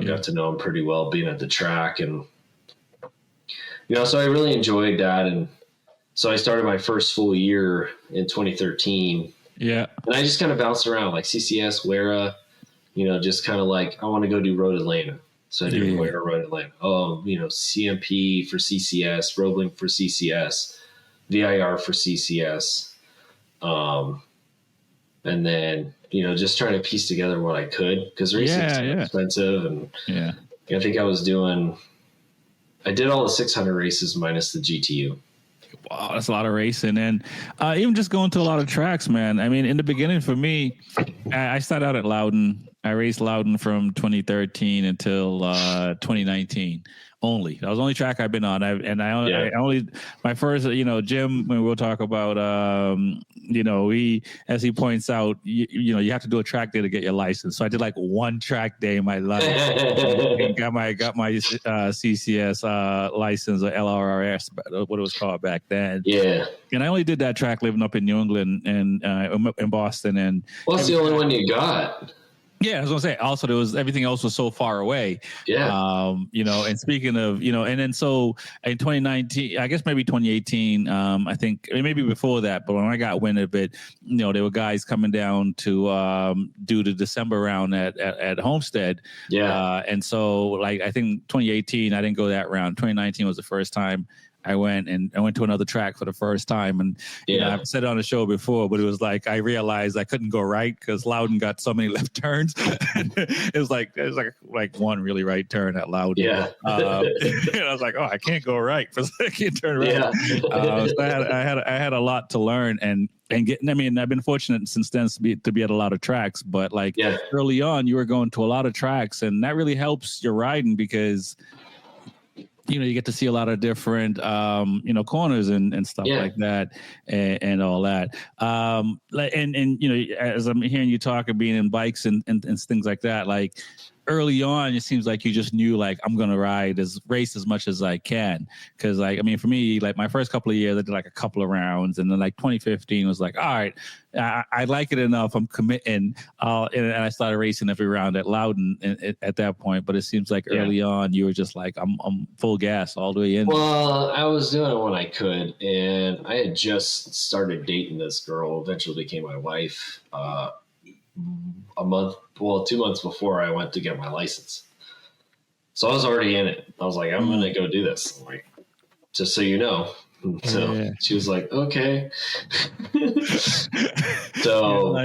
got to know him pretty well being at the track, and so I really enjoyed that, and so I started my first full year in 2013. Yeah, and I just kind of bounced around like CCS, WERA, just kind of like I want to go do Road Atlanta. So I did WERA, Road Atlanta. CMP for CCS, Roebling for CCS. VIR for CCS. And then, just trying to piece together what I could because racing is expensive. And I think I did all the 600 races minus the GTU. Wow, that's a lot of racing. And even just going to a lot of tracks, man. I mean, in the beginning for me, I started out at Loudon. I raced Loudon from 2013 until 2019. Only that was the only track I've been on. I only my first, Jim, when we'll talk about, as he points out, you have to do a track day to get your license. So I did like one track day in my life and got my CCS license or LRRS, what it was called back then. Yeah. And I only did that track living up in New England and in Boston. And what's the only one you got? Yeah, I was gonna say. Also, everything else was so far away. Yeah. And speaking of, and then so in 2019, I guess maybe 2018, I think maybe before that, but when I got wind of it, there were guys coming down to do the December round at Homestead. Yeah. And so I think 2018, I didn't go that round. 2019 was the first time I went to another track for the first time. And I've said it on the show before, but it was like, I realized I couldn't go right because Loudon got so many left turns. it was like one really right turn at Loudon. Yeah. And I was like, I can't go right because I can't turn right. Yeah. So I had a lot to learn and getting, I've been fortunate since then to be at a lot of tracks, but early on you were going to a lot of tracks and that really helps your riding because you get to see a lot of different, corners and stuff like that and all that. As I'm hearing you talk of being in bikes and things like that, early on, it seems like you just knew like I'm gonna race as much as I can. Cause like, I mean, for me, like my first couple of years, I did like a couple of rounds, and then like 2015 was like, all right, I like it enough. I'm committing. And I started racing every round at Loudon at that point. But it seems like early on, you were just like, I'm full gas all the way in. Well, I was doing it when I could, and I had just started dating this girl, eventually became my wife, 2 months before I went to get my license. So I was already in it. I was like, I'm going to go do this. I'm like, just so you know. So she was like, okay. So,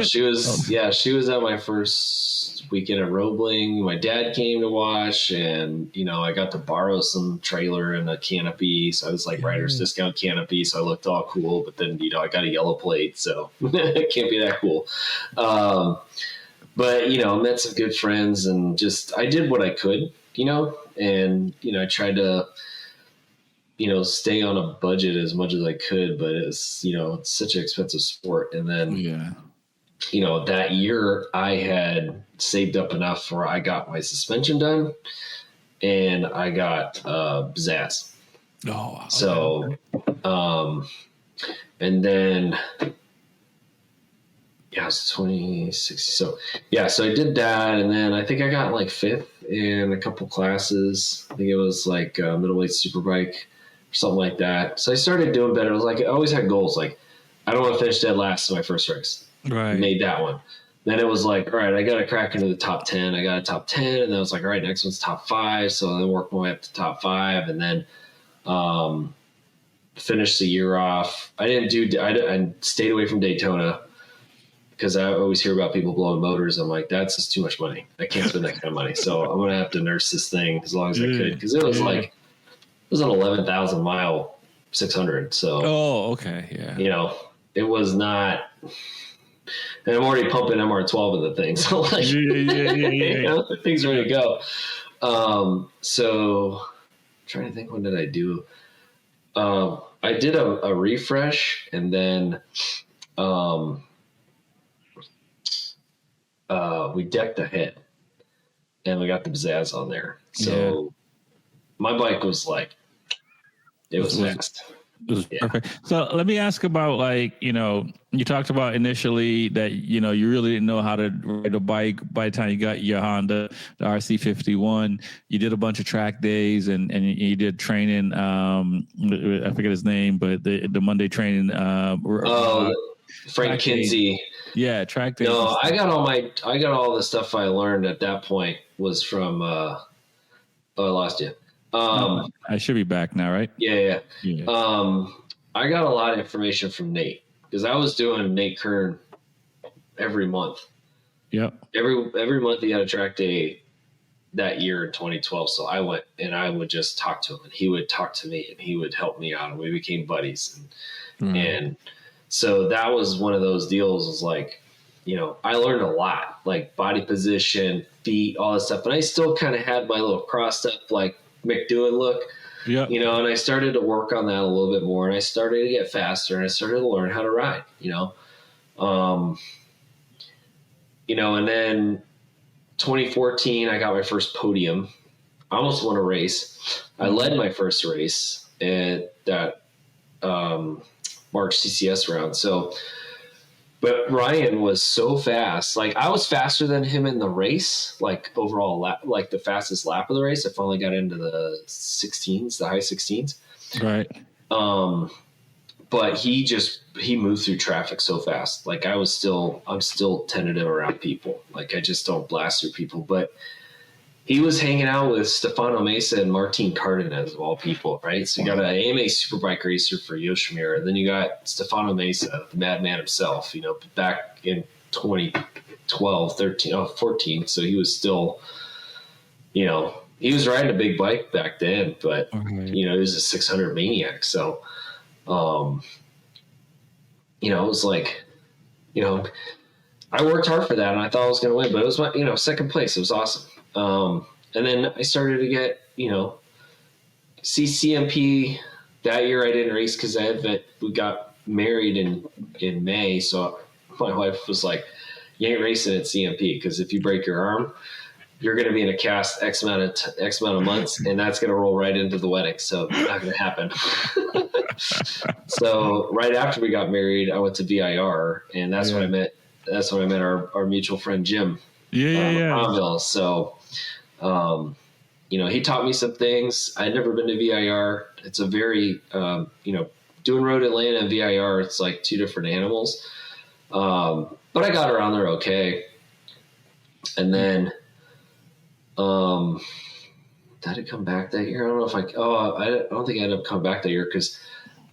she was at my first weekend at Roebling. My dad came to watch, and, I got to borrow some trailer and a canopy. So I was like rider's discount canopy. So I looked all cool, but then, I got a yellow plate. So it can't be that cool. But, met some good friends, and just, I did what I could, and, I tried to, stay on a budget as much as I could, but it's, it's such an expensive sport. And then, that year I had saved up enough where I got my suspension done and I got Zaz. Oh, okay. So, and then, it was 2016. So I did that, and then I think I got like 5th in a couple classes. I think it was like middleweight superbike or something like that. So I started doing better. I was like, I always had goals. Like, I don't want to finish dead last in my first race. Right. Made that one. Then it was like, all right, I got to crack into the top 10. I got a top 10, and then I was like, all right, next one's top 5. So I worked my way up to top 5, and then finished the year off. I stayed away from Daytona, because I always hear about people blowing motors. I'm like, that's just too much money. I can't spend that kind of money. So I'm going to have to nurse this thing as long as I could. Because it was like, it was an 11,000 mile 600. So, okay. Yeah. It was not, and I'm already pumping MR12 in the thing. So like, the thing's ready to go. So I'm trying to think, when did I do? I did a refresh, and then, we decked ahead, and we got the Zaz on there. So my bike was like, it was fast. It was perfect. So let me ask about, like, you talked about initially that, you really didn't know how to ride a bike by the time you got your Honda, the RC51. You did a bunch of track days, and you did training. I forget his name, but the Monday training. Frank Kinsey. Yeah, track days. No, I got all the stuff I learned at that point was from. I lost you. I should be back now, right? Yeah. I got a lot of information from Nate, because I was doing Nate Kern every month. Yep. Every month he had a track day that year in 2012. So I went, and I would just talk to him, and he would talk to me, and he would help me out, and we became buddies. And so that was one of those deals. Was like, I learned a lot, like body position, feet, all this stuff. And I still kind of had my little crossed up, like Mick Doohan look, and I started to work on that a little bit more, and I started to get faster, and I started to learn how to ride, and then 2014, I got my first podium. I almost won a race. I led my first race at that, March CCS round. So, but Ryan was so fast. Like, I was faster than him in the race, like overall lap, like the fastest lap of the race. I finally got into the 16s, the high 16s. Right. But he moved through traffic so fast. Like, I'm still tentative around people. Like, I just don't blast through people, but he was hanging out with Stefano Mesa and Martin Cardenas, of all people, right? So you got an AMA Superbike racer for Yoshimura, and then you got Stefano Mesa, the madman himself, back in 2012, 14. So he was still, he was riding a big bike back then, but, he was a 600 maniac. So, it was like, I worked hard for that, and I thought I was going to win, but it was my, second place. It was awesome. And then I started to get, CCMP that year. I didn't race because we got married in May. So my wife was like, you ain't racing at CMP, because if you break your arm, you're going to be in a cast X amount of months, and that's going to roll right into the wedding. So not going to happen. So right after we got married, I went to VIR, and that's when I met. That's when I met our mutual friend Jim. Conville. So, he taught me some things. I'd never been to VIR. It's a very, doing Road Atlanta and VIR, it's like two different animals. But I got around there okay. And then, did I come back that year? I don't know if I don't think I ended up coming back that year because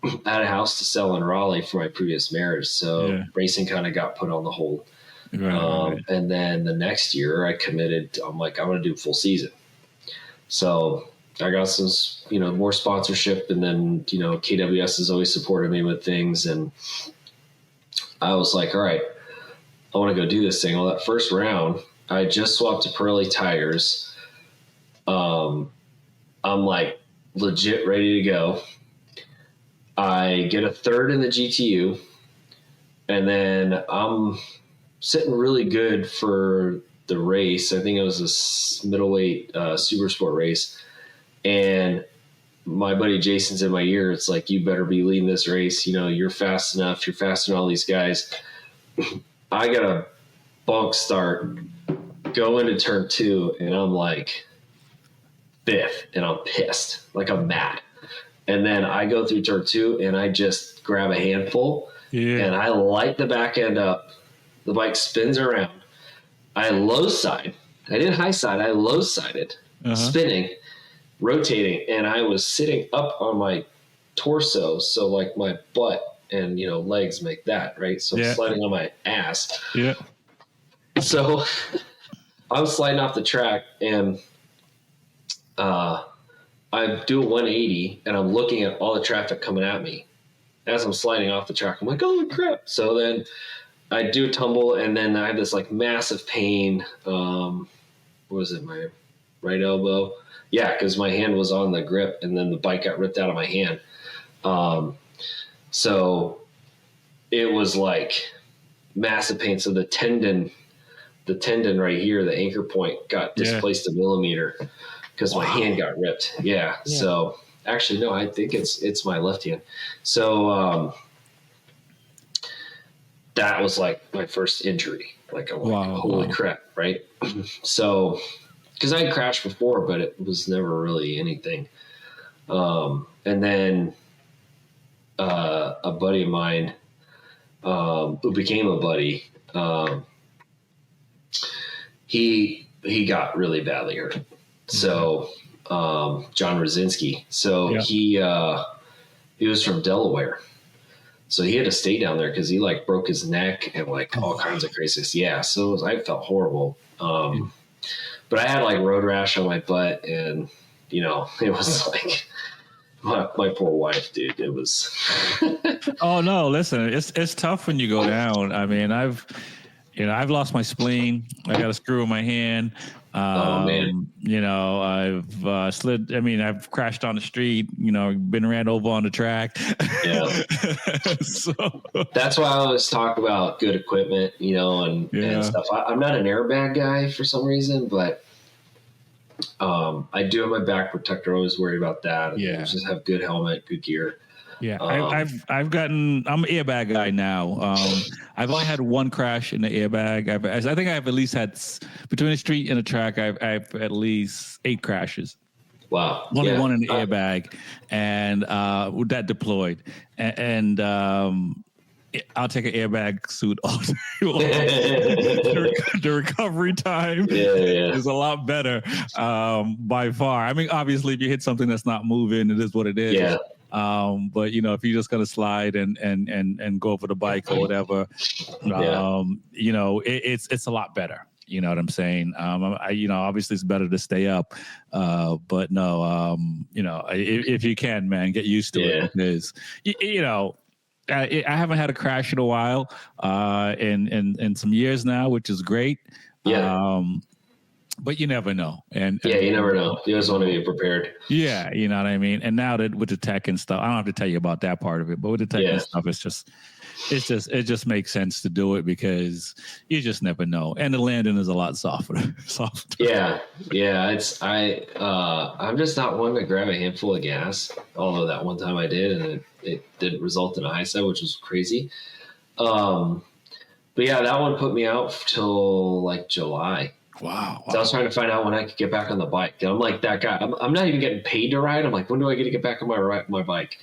I had a house to sell in Raleigh for my previous marriage. So racing kind of got put on the hold. Right. And then the next year I committed. I'm like, I'm going to do full season. So I got some, more sponsorship, and then, KWS has always supported me with things. And I was like, all right, I want to go do this thing. Well, that first round, I just swapped to Pirelli tires. I'm like legit ready to go. I get a third in the GTU, and then I'm sitting really good for the race. I think it was a middleweight super sport race. And my buddy Jason's in my ear. It's like, you better be leading this race. You're fast enough. You're faster than all these guys. I got a bunk start, go into turn 2, and I'm like fifth, and I'm pissed. Like, I'm mad. And then I go through turn 2, and I just grab a handful, and I light the back end up. The bike spins around. I low side. I didn't high side. I low sided, spinning, rotating, and I was sitting up on my torso. So like my butt and legs make that, right? So I'm sliding on my ass. Yeah. So I'm sliding off the track, and I do a 180, and I'm looking at all the traffic coming at me as I'm sliding off the track. I'm like, holy crap! So then I do a tumble, and then I have this like massive pain. What was it? My right elbow. Yeah, because my hand was on the grip, and then the bike got ripped out of my hand. So it was like massive pain. So the tendon right here, the anchor point, got displaced a millimeter because my hand got ripped. Yeah. So actually, no, I think it's my left hand. So that was like my first injury. Like, I'm like, holy crap, right? So, because I had crashed before, but it was never really anything. And then a buddy of mine who became a buddy, he got really badly hurt. So John Rosinski. So he was from Delaware. So he had to stay down there because he like broke his neck and like all kinds of craziness. Yeah. So I felt horrible. But I had like road rash on my butt, and it was like my poor wife, dude. It was. Oh no! Listen, it's tough when you go down. I mean, I've lost my spleen. I got a screw in my hand. Oh man! I've slid. I mean, I've crashed on the street. Been ran over on the track. Yeah. So that's why I always talk about good equipment, and stuff. I'm not an airbag guy for some reason, but I do have my back protector. I always worry about that. Yeah. Just have good helmet, good gear. Yeah, I'm an airbag guy now. I've only had one crash in the airbag. I think I've at least had between the street and the track. I've at least 8 crashes. Wow. Only one in the airbag, and that deployed. And I'll take an airbag suit all day long. The recovery time is a lot better by far. I mean, obviously, if you hit something that's not moving, it is what it is. Yeah. But if you're just gonna slide and go for the bike or whatever, it's a lot better. You know what I'm saying? Obviously it's better to stay up, but no, if you can, man, get used to it, because I haven't had a crash in a while, in some years now, which is great. Yeah. but you never know. And you never know. You just want to be prepared. Yeah, you know what I mean. And now that with the tech and stuff, I don't have to tell you about that part of it, but with the tech and stuff, it just makes sense to do it because you just never know. And the landing is a lot softer. Yeah. I'm just not one to grab a handful of gas. Although that one time I did, and it did result in a high side, which was crazy. But yeah, that one put me out till like July. Wow. So I was trying to find out when I could get back on the bike. And I'm like that guy. I'm not even getting paid to ride. I'm like, when do I get to get back on my bike?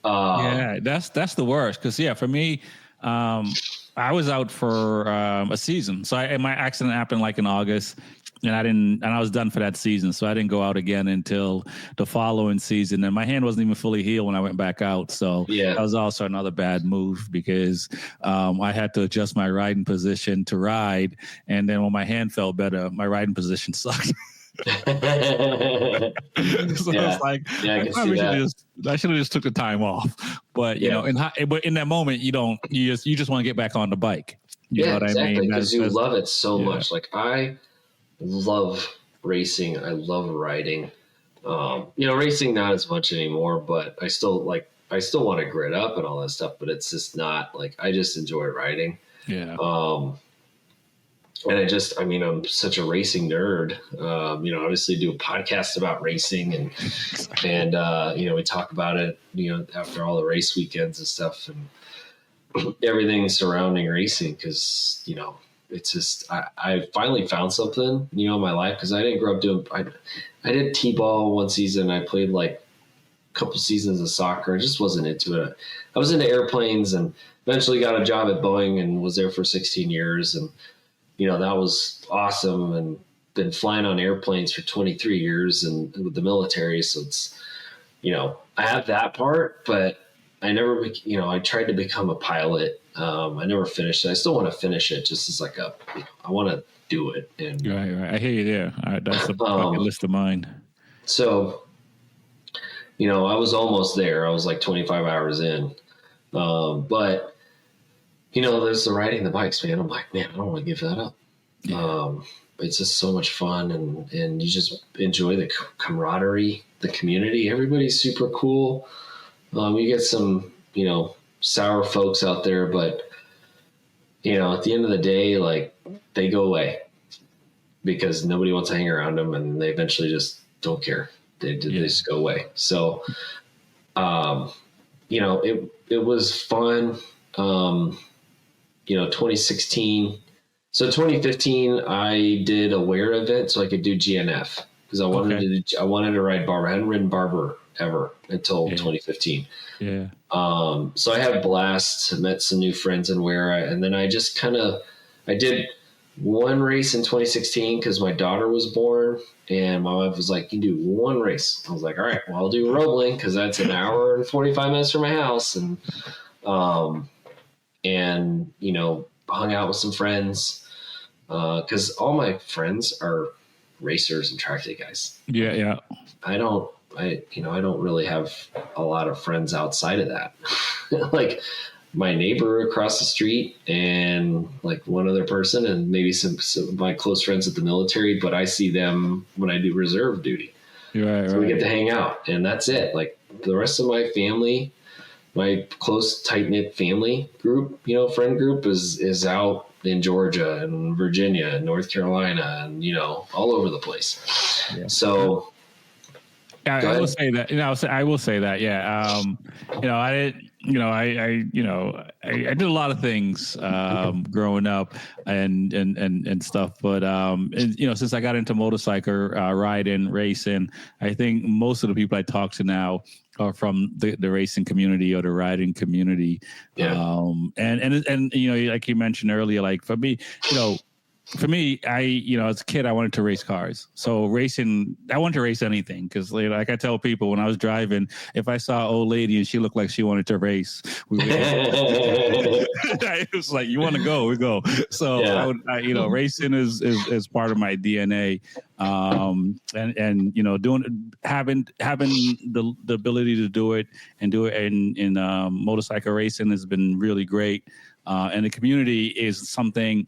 Yeah, that's the worst. Because for me, I was out for a season. So my accident happened like in August, and I was done for that season. So I didn't go out again until the following season. And my hand wasn't even fully healed when I went back out. So that was also another bad move because I had to adjust my riding position to ride. And then when my hand felt better, my riding position sucked. So it's like, I should have just took the time off. But but in that moment, you just want to get back on the bike. You know what I mean? Because you love it so much. Like I love racing. I love riding. Racing not as much anymore, but I still want to grit up and all that stuff. But it's just not like I just enjoy riding. Yeah. And I'm such a racing nerd. Obviously do a podcast about racing and we talk about it, after all the race weekends and stuff and everything surrounding racing. Cause it's just, I finally found something, in my life. Cause I didn't grow up doing, I did T-ball one season. I played like a couple seasons of soccer. I just wasn't into it. I was into airplanes and eventually got a job at Boeing and was there for 16 years. And, that was awesome, and been flying on airplanes for 23 years and with the military. So it's, I have that part, but I never, I tried to become a pilot. I never finished it. I still want to finish it just as like I want to do it. And right. I hear you there. That's a bucket list of mine. So, I was almost there. I was like 25 hours in. But there's the riding the bikes, man. I'm like, man, I don't want to give that up. Yeah. It's just so much fun, and you just enjoy the camaraderie, the community. Everybody's super cool. You get some, sour folks out there, but, at the end of the day, like they go away because nobody wants to hang around them, and they eventually just don't care. They just go away. So, it was fun. 2016. So 2015, I did a wear event so I could do GNF because I wanted to ride Barber. I hadn't ridden Barber ever until 2015. Yeah. So I had a blast, met some new friends in Ware, and then I just I did one race in 2016 because my daughter was born, and my wife was like, "You do one race." I was like, "All right, well, I'll do Roebling because that's an hour and 45 minutes from my house," and hung out with some friends because all my friends are racers and track day guys. Yeah. I don't really have a lot of friends outside of that. Like my neighbor across the street and like one other person and maybe some of my close friends at the military, but I see them when I do reserve duty. Right. We get to hang out and that's it. Like the rest of my family, my close, tight-knit family group, friend group is out in Georgia and Virginia and North Carolina and, all over the place. Yeah. So I will say that, I will say that, yeah. I did a lot of things growing up and stuff, but since I got into motorcycle riding, racing, I think most of the people I talk to now are from the racing community or the riding community. Yeah. And like you mentioned earlier, like for me, as a kid, I wanted to race cars. So racing, I wanted to race anything because, like I tell people, when I was driving, if I saw an old lady and she looked like she wanted to race, it was like, you want to go, we go. So yeah. Racing is part of my DNA, having the ability to do it and do it in motorcycle racing has been really great, and the community is something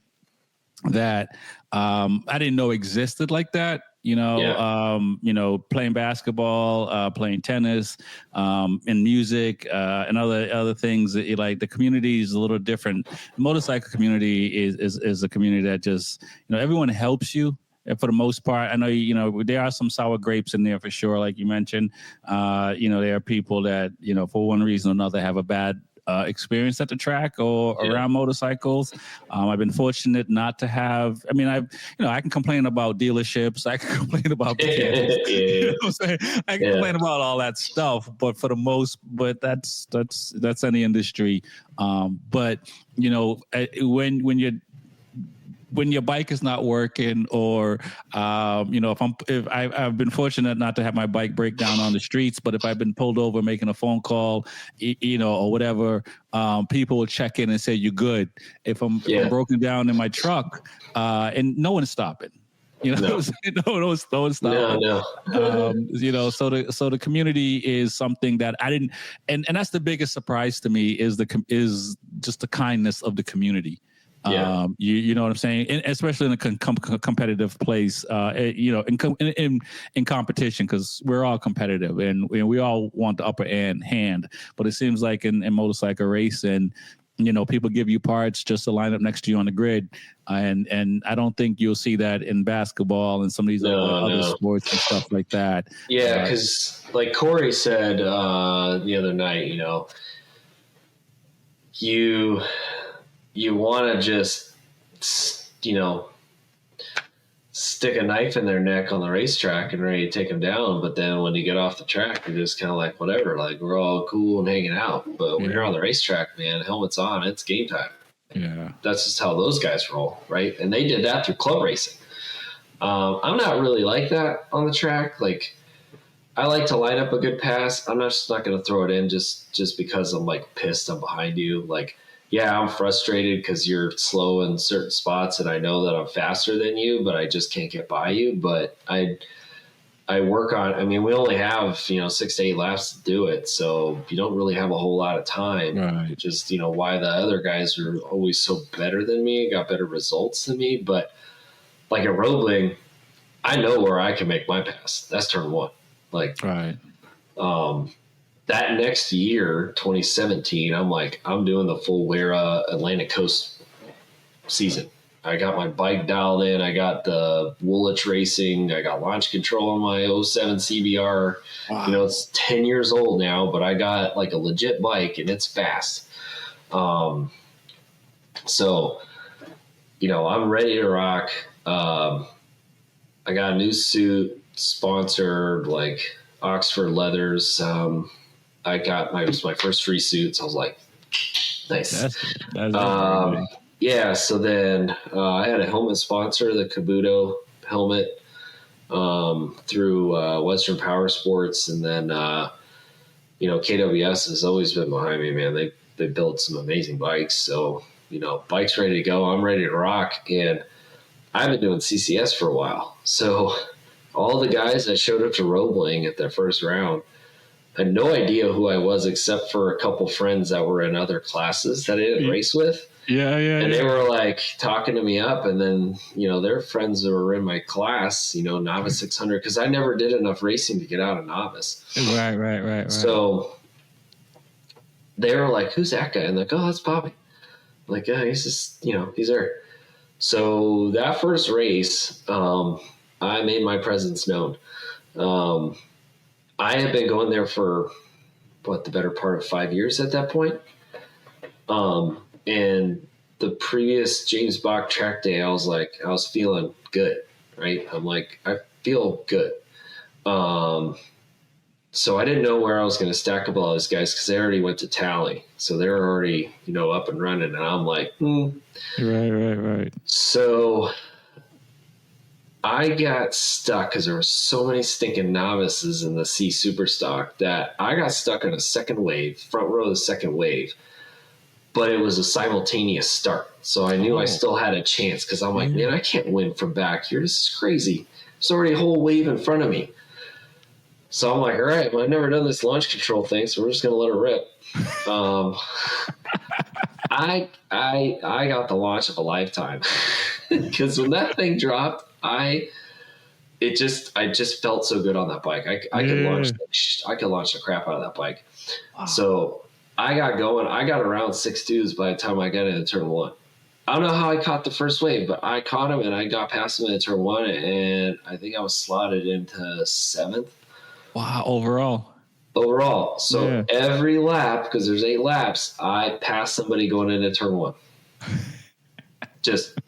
that I didn't know existed like that. Playing basketball, playing tennis, and music, and other things. Like the community is a little different. The motorcycle community is a community that just, everyone helps you. And for the most part, I know, there are some sour grapes in there for sure. Like you mentioned, there are people that, for one reason or another have a bad experience at the track or around motorcycles. I've been fortunate not to have. I mean, I can complain about dealerships. I can complain about mechanics. You know what I'm saying? I can complain about all that stuff. But for the most, that's any industry. But when your bike is not working, or if I've been fortunate not to have my bike break down on the streets, but if I've been pulled over making a phone call, or whatever, people will check in and say you're good. If I'm broken down in my truck, and no one's stopping. No one's stopping. No. So the community is something that I didn't, and that's the biggest surprise to me is just the kindness of the community. Yeah. You know what I'm saying? Especially in a competitive place, in competition, because we're all competitive and we all want the upper hand. But it seems like in motorcycle racing, people give you parts just to line up next to you on the grid. And I don't think you'll see that in basketball and some of these other sports and stuff like that. Yeah, because like Corey said the other night, you want to just, stick a knife in their neck on the racetrack and ready to take them down. But then when you get off the track, you're just kind of like, whatever, like we're all cool and hanging out. But when you're on the racetrack, man, helmet's on, it's game time. Yeah. That's just how those guys roll, right? And they did that through club racing. I'm not really like that on the track. Like, I like to line up a good pass. I'm just not going to throw it in just because I'm like pissed I'm behind you. Like, yeah, I'm frustrated because you're slow in certain spots and I know that I'm faster than you, but I just can't get by you. But I work on, we only have, 6 to 8 laps to do it. So you don't really have a whole lot of time. Right. Just, why the other guys are always so better than me, got better results than me. But like at Roebling, I know where I can make my pass. That's turn one. Like, right. That next year, 2017, I'm doing the full Wera Atlantic Coast season. I got my bike dialed in. I got the Woolwich Racing. I got launch control on my 07 CBR. Wow. It's 10 years old now, but I got like a legit bike and it's fast. So, I'm ready to rock. I got a new suit sponsored, like Oxford Leathers. I got my first free suit, so I was like, nice. That's yeah, so then I had a helmet sponsor, the Kabuto helmet, through Western Power Sports, and then KWS has always been behind me, man. They build some amazing bikes, so bike's ready to go. I'm ready to rock, and I've been doing CCS for a while, so all the guys that showed up to Roebling at their first round had no idea who I was except for a couple friends that were in other classes that I didn't race with. Yeah. And they were like talking to me up, and then, their friends that were in my class, novice 600, because I never did enough racing to get out of novice. Right. So they were like, who's that guy? And like, oh, that's Bobby. I'm like, yeah, he's just, he's there. So that first race, I made my presence known. I had been going there for the better part of 5 years at that point. And the previous James Bach track day, I was feeling good, right? I'm like, I feel good. So I didn't know where I was going to stack up all those guys because they already went to tally. So they're already, up and running. And I'm like, Right. So I got stuck because there were so many stinking novices in the C Superstock that I got stuck on a second wave, front row of the second wave. But it was a simultaneous start. So I knew I still had a chance because I'm like, man, I can't win from back here. This is crazy. There's already a whole wave in front of me. So I'm like, all right, well, I've never done this launch control thing, so we're just going to let it rip. I got the launch of a lifetime because when that thing dropped, I just felt so good on that bike. I could launch the crap out of that bike. Wow. So I got going. I got around 6.2s by the time I got into turn one. I don't know how I caught the first wave, but I caught him and I got past him in turn one, and I think I was slotted into seventh. Wow, overall. So every lap, because there's 8 laps, I passed somebody going into turn one. Just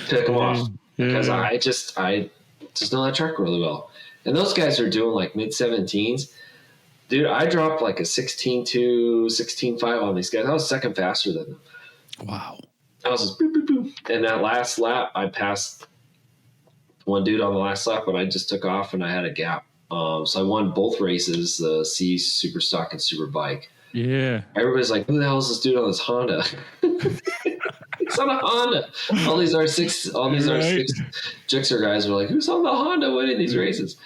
pick them off because I just know that track really well. And those guys are doing like mid 17s. Dude, I dropped like a 16.2, 16.5 on these guys. I was second faster than them. Wow. I was just boop, boop, boop. And that last lap, I passed one dude on the last lap, but I just took off and I had a gap. So I won both races, the C Super Stock and Super Bike. Yeah. Everybody's like, who the hell is this dude on this Honda? It's on a Honda. All these R6 Gixxer guys were like, who's on the Honda winning these races?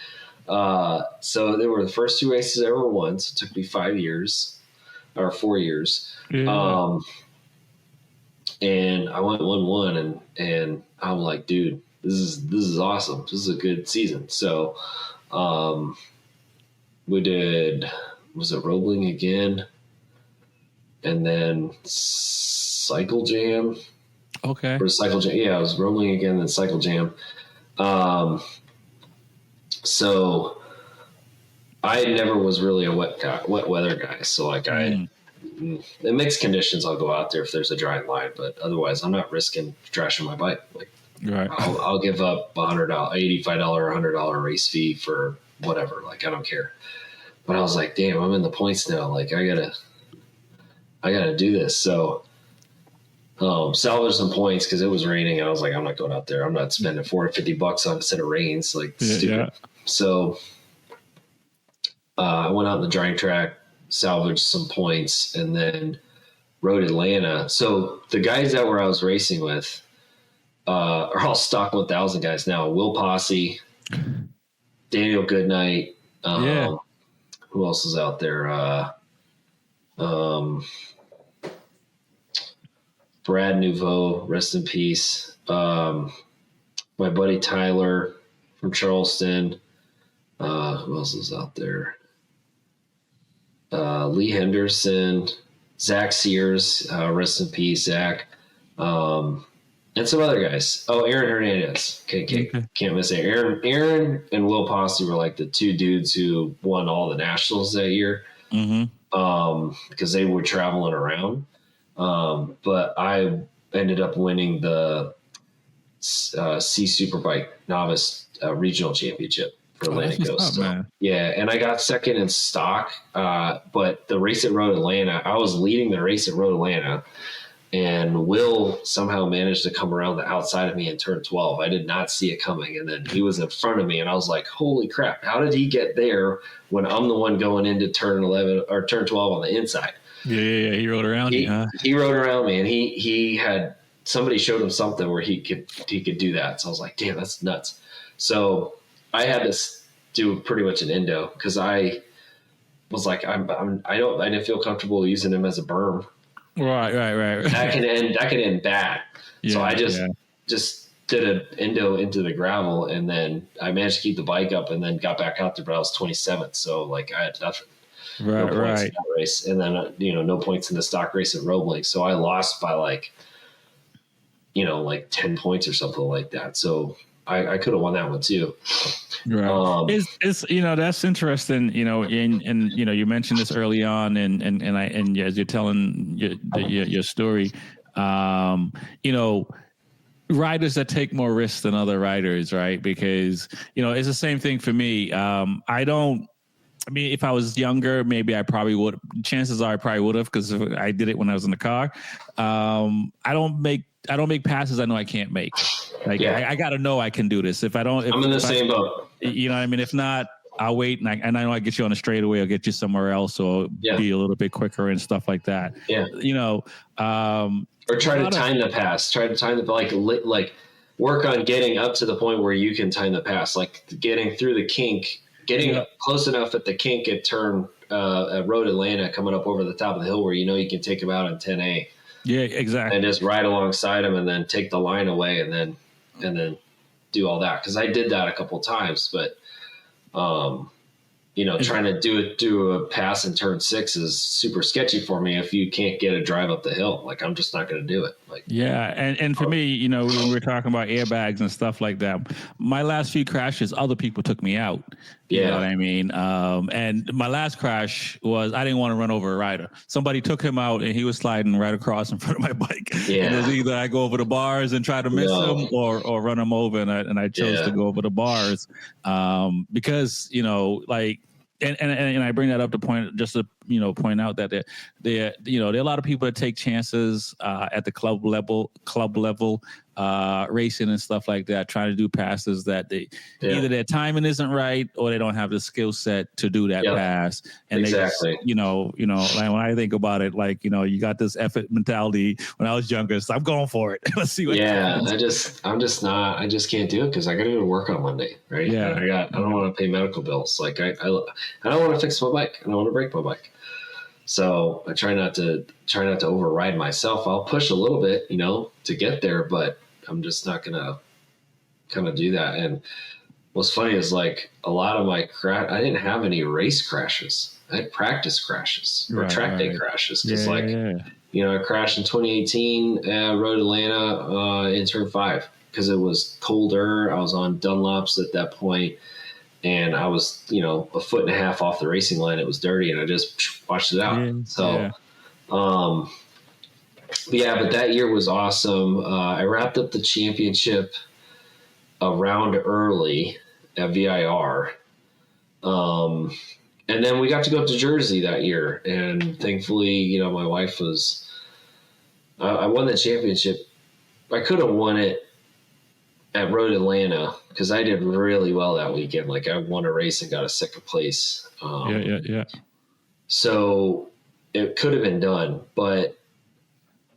So they were the first 2 races I ever won. So it took me 4 years. Yeah. And I won one, and I'm like, dude, this is awesome. This is a good season. So we did, was it Roebling again? And then Cycle Jam. Okay. Or Cycle Jam. Yeah, it was Roebling again, then Cycle Jam. So I never was really a wet weather guy. So like in mixed conditions, I'll go out there if there's a dry line, but otherwise I'm not risking trashing my bike. Like right. I'll give up $100, $85 or $100 race fee for whatever. Like I don't care. But I was like, damn, I'm in the points now. Like I gotta do this. So salvage some points because it was raining. I was like, I'm not going out there. I'm not spending $450 on a set of reins. Like stupid. Yeah. So I went out on the drying track, salvaged some points, and then rode Atlanta. So the guys that I was racing with are all stock 1000 guys now. Will Posse, Daniel Goodnight. Who else is out there? Brad Nouveau, rest in peace. My buddy Tyler from Charleston. Who else is out there? Lee Henderson, Zach Sears, rest in peace, Zach. And some other guys. Oh, Aaron Hernandez. Can't miss it. Aaron and Will Posse were like the 2 dudes who won all the nationals that year. Because they were traveling around. But I ended up winning the C Superbike Novice Regional Championship for Atlantic Coast. Yeah, and I got second in stock. But the race at Road Atlanta, I was leading the race at Road Atlanta, and Will somehow managed to come around the outside of me in turn 12. I did not see it coming, and then he was in front of me, and I was like, holy crap, how did he get there when I'm the one going into turn 11 or turn 12 on the inside? Yeah. He rode around you, huh? He rode around me, and he had somebody showed him something where he could do that. So I was like, damn, that's nuts. So I had to do pretty much an endo because I was like, I didn't feel comfortable using him as a berm. Right. That can end bad. Yeah, so I just did an endo into the gravel, and then I managed to keep the bike up, and then got back out there, but I was 27th, so like I had nothing. No points in that race, and then no points in the stock race at Roebling. So I lost by like 10 points or something like that. So I could have won that one too. Right. It's that's interesting. And you mentioned this early on, and as you're telling your story, riders that take more risks than other riders, right? Because it's the same thing for me. If I was younger, maybe I probably would. Chances are I probably would have, because I did it when I was in the car. I don't make passes I know I can't make. I got to know I can do this. I'm in the same boat. You know what I mean? If not, I'll wait, and I know I get you on a straightaway. I'll get you somewhere else, or be a little bit quicker and stuff like that. Yeah. Or try to time the pass. Try to time the work on getting up to the point where you can time the pass, like getting through the kink. Getting close enough at the kink at turn at Road Atlanta, coming up over the top of the hill where you can take them out in 10A. Yeah, exactly. and just ride alongside them and then take the line away and then do all that. Cause I did that a couple times, but, trying to do a pass in turn 6 is super sketchy for me if you can't get a drive up the hill. Like, I'm just not going to do it. Like, yeah, and for me, when we're talking about airbags and stuff like that, my last few crashes, other people took me out. You know what I mean? And my last crash was I didn't want to run over a rider. Somebody took him out, and he was sliding right across in front of my bike. Yeah. And it was either I go over the bars and try to miss him, or run him over, and I chose to go over the bars because And I bring that up to point point out that there are a lot of people that take chances at the club level racing and stuff like that, trying to do passes that either their timing isn't right or they don't have the skill set to do that pass. And exactly. they just, like when I think about it, like, you got this effort mentality when I was younger, so I'm going for it. Let's see what happens. I just can't do it because I got to go to work on Monday, right? Yeah. I don't want to pay medical bills. Like I don't want to fix my bike. I don't want to break my bike. So I try not to override myself. I'll push a little bit, to get there, but I'm just not going to kind of do that. And what's funny is like a lot of my I didn't have any race crashes. I had practice crashes or track day crashes. Cause I crashed in 2018 at Road Atlanta in turn 5 because it was colder. I was on Dunlops at that point. And I was, a foot and a half off the racing line. It was dirty, and I just watched it out. But that year was awesome. I wrapped up the championship a round early at VIR. And then we got to go up to Jersey that year. And thankfully, my wife I won the championship. I could have won it at Road Atlanta because I did really well that weekend. Like I won a race and got a second place. So it could have been done, but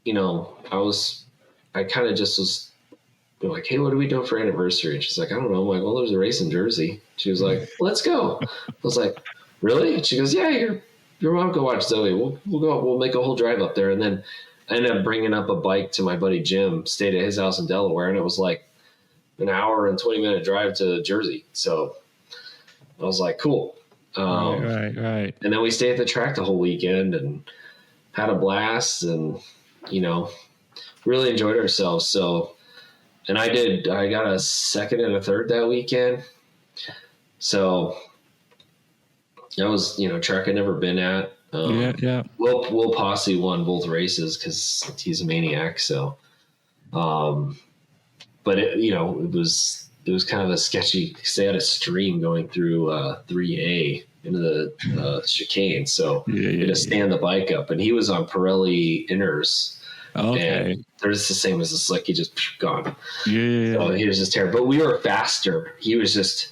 I kind of just was like, hey, what are we doing for anniversary? And she's like, I don't know. I'm like, well, there's a race in Jersey. She was like, let's go. I was like, really? And she goes, yeah, your mom go watch Zoe. We'll make a whole drive up there. And then I ended up bringing up a bike to my buddy Jim, stayed at his house in Delaware. And it was like an hour and 20-minute drive to Jersey. So I was like, cool. Right. And then we stayed at the track the whole weekend and had a blast and, really enjoyed ourselves. So, and I got a second and a third that weekend. So that was, track I'd never been at. Will Posse won both races because he's a maniac. So, but it was kind of a sketchy because they had a stream going through 3A into the chicane. So you had to stand the bike up, and he was on Pirelli inners. Okay. And they're just the same as the slick. He just gone. Yeah. So he was just terrible. But we were faster. He was just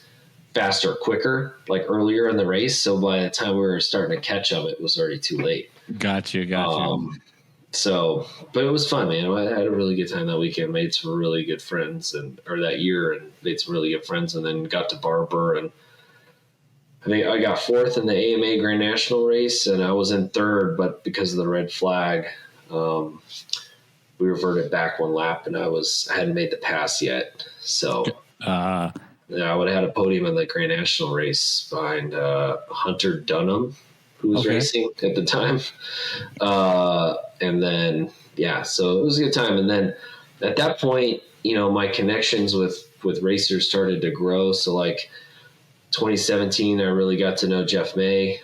faster, quicker, like earlier in the race. So by the time we were starting to catch up, it was already too late. Gotcha. So, but it was fun, man. I had a really good time that weekend. Made some really good friends, or that year, and made some really good friends. And then got to Barber, and I think I got fourth in the AMA Grand National race, and I was in third, but because of the red flag, we reverted back one lap, and I hadn't made the pass yet. So, I would have had a podium in the Grand National race behind Hunter Dunham, who was racing at the time. And then, so it was a good time. And then at that point, my connections with racers started to grow. So like 2017, I really got to know Jeff May.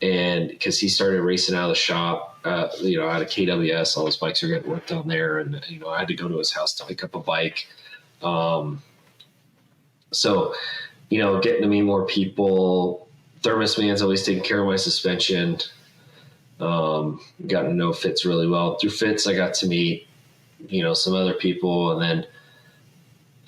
And because he started racing out of the shop, out of KWS, all his bikes are getting worked on there. And, I had to go to his house to pick up a bike. So, getting to meet more people. Thermos Man's always taking care of my suspension. Gotten to know Fitz really well. Through Fitz, I got to meet, some other people, and then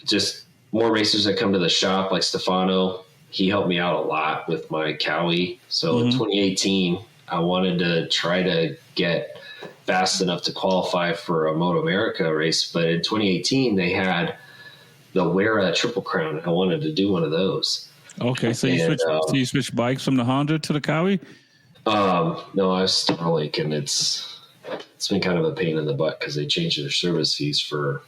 just more racers that come to the shop, like Stefano. He helped me out a lot with my Cowie. So in 2018, I wanted to try to get fast enough to qualify for a Moto America race. But in 2018, they had the Wera Triple Crown. I wanted to do one of those. Okay, so you switched bikes from the Honda to the Cowie? No, I have Starlink, and it's it's been kind of a pain in the butt because they changed their service fees for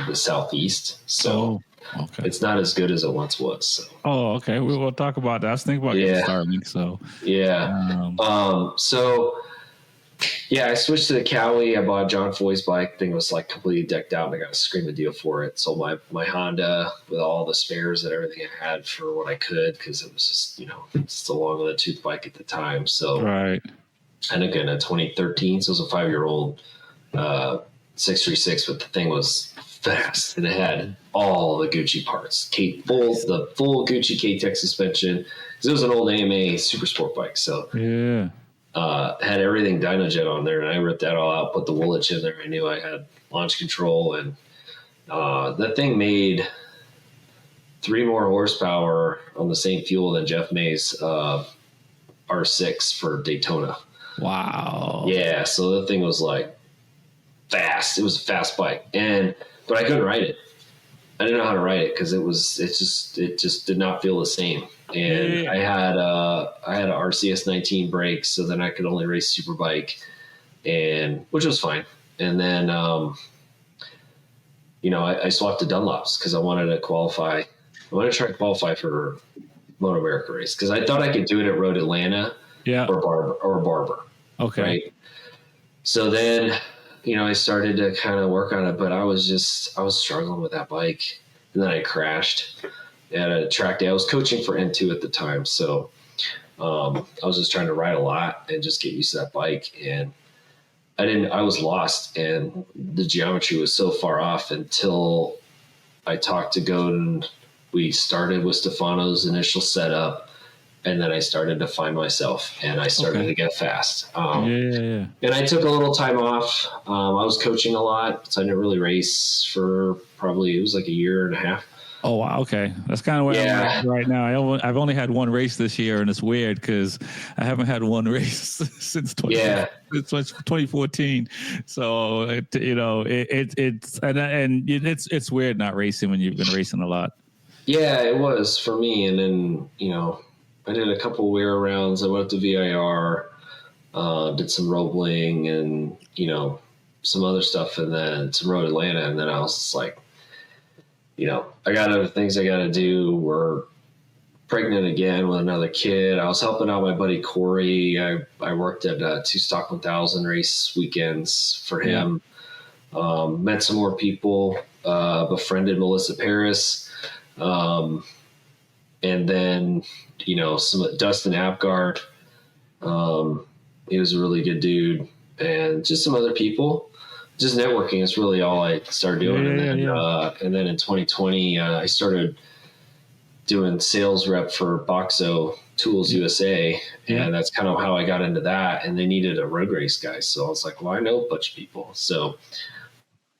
the Southeast. So okay. It's not as good as it once was. So. Oh, okay. We'll talk about that. I was thinking about getting Starlink. So I switched to the Cowie. I bought John Foy's bike. Thing was like completely decked out, and I got a screaming deal for it. So my Honda with all the spares and everything I had for what I could, because it was just just a long in the tooth bike at the time. So right. And again, in 2013, so it was a 5-year-old 636, but the thing was fast, and it had all the Gucci parts, the full Gucci K-Tech suspension, because it was an old AMA super sport bike. So had everything Dynojet on there, and I ripped that all out, put the Woolwich in there. I knew I had launch control, and that thing made 3 more horsepower on the same fuel than Jeff May's R6 for Daytona. Wow. Yeah, so the thing was like fast. It was a fast bike, but I couldn't ride it. I didn't know how to ride it because it just did not feel the same. And I had a RCS 19 brakes, so then I could only race Superbike, which was fine. And then I swapped to Dunlops because I wanted to qualify. I wanted to try to qualify for Moto America race because I thought I could do it at Road Atlanta. Yeah. Or Barber. Okay. Right. So then, I started to kind of work on it, but I was struggling with that bike. And then I crashed at a track day. I was coaching for N2 at the time. So I was just trying to ride a lot and just get used to that bike. And I was lost, and the geometry was so far off until I talked to Godin. We started with Stefano's initial setup. And then I started to find myself, and I started to get fast. And I took a little time off. I was coaching a lot, so I didn't really race for probably, it was like a year and a half. Oh, wow. Okay. That's kind of where I'm at right now. I've only had one race this year, and it's weird because I haven't had one race since 2014. So, it's weird not racing when you've been racing a lot. Yeah, it was for me. And then, I did a couple wear rounds. I went to VIR, did some Roebling and, some other stuff, and then some Road Atlanta. And then I was just like, I got other things I got to do. We're pregnant again with another kid. I was helping out my buddy Corey. I worked at 2 Stock 1000 race weekends for him. Met some more people, befriended Melissa Paris. And then, some Dustin Apgard. He was a really good dude, and just some other people. Just networking is really all I started doing. And then in 2020, I started doing sales rep for Boxo Tools USA, and that's kind of how I got into that. And they needed a road race guy, so I was like, well, I know a bunch of people. So,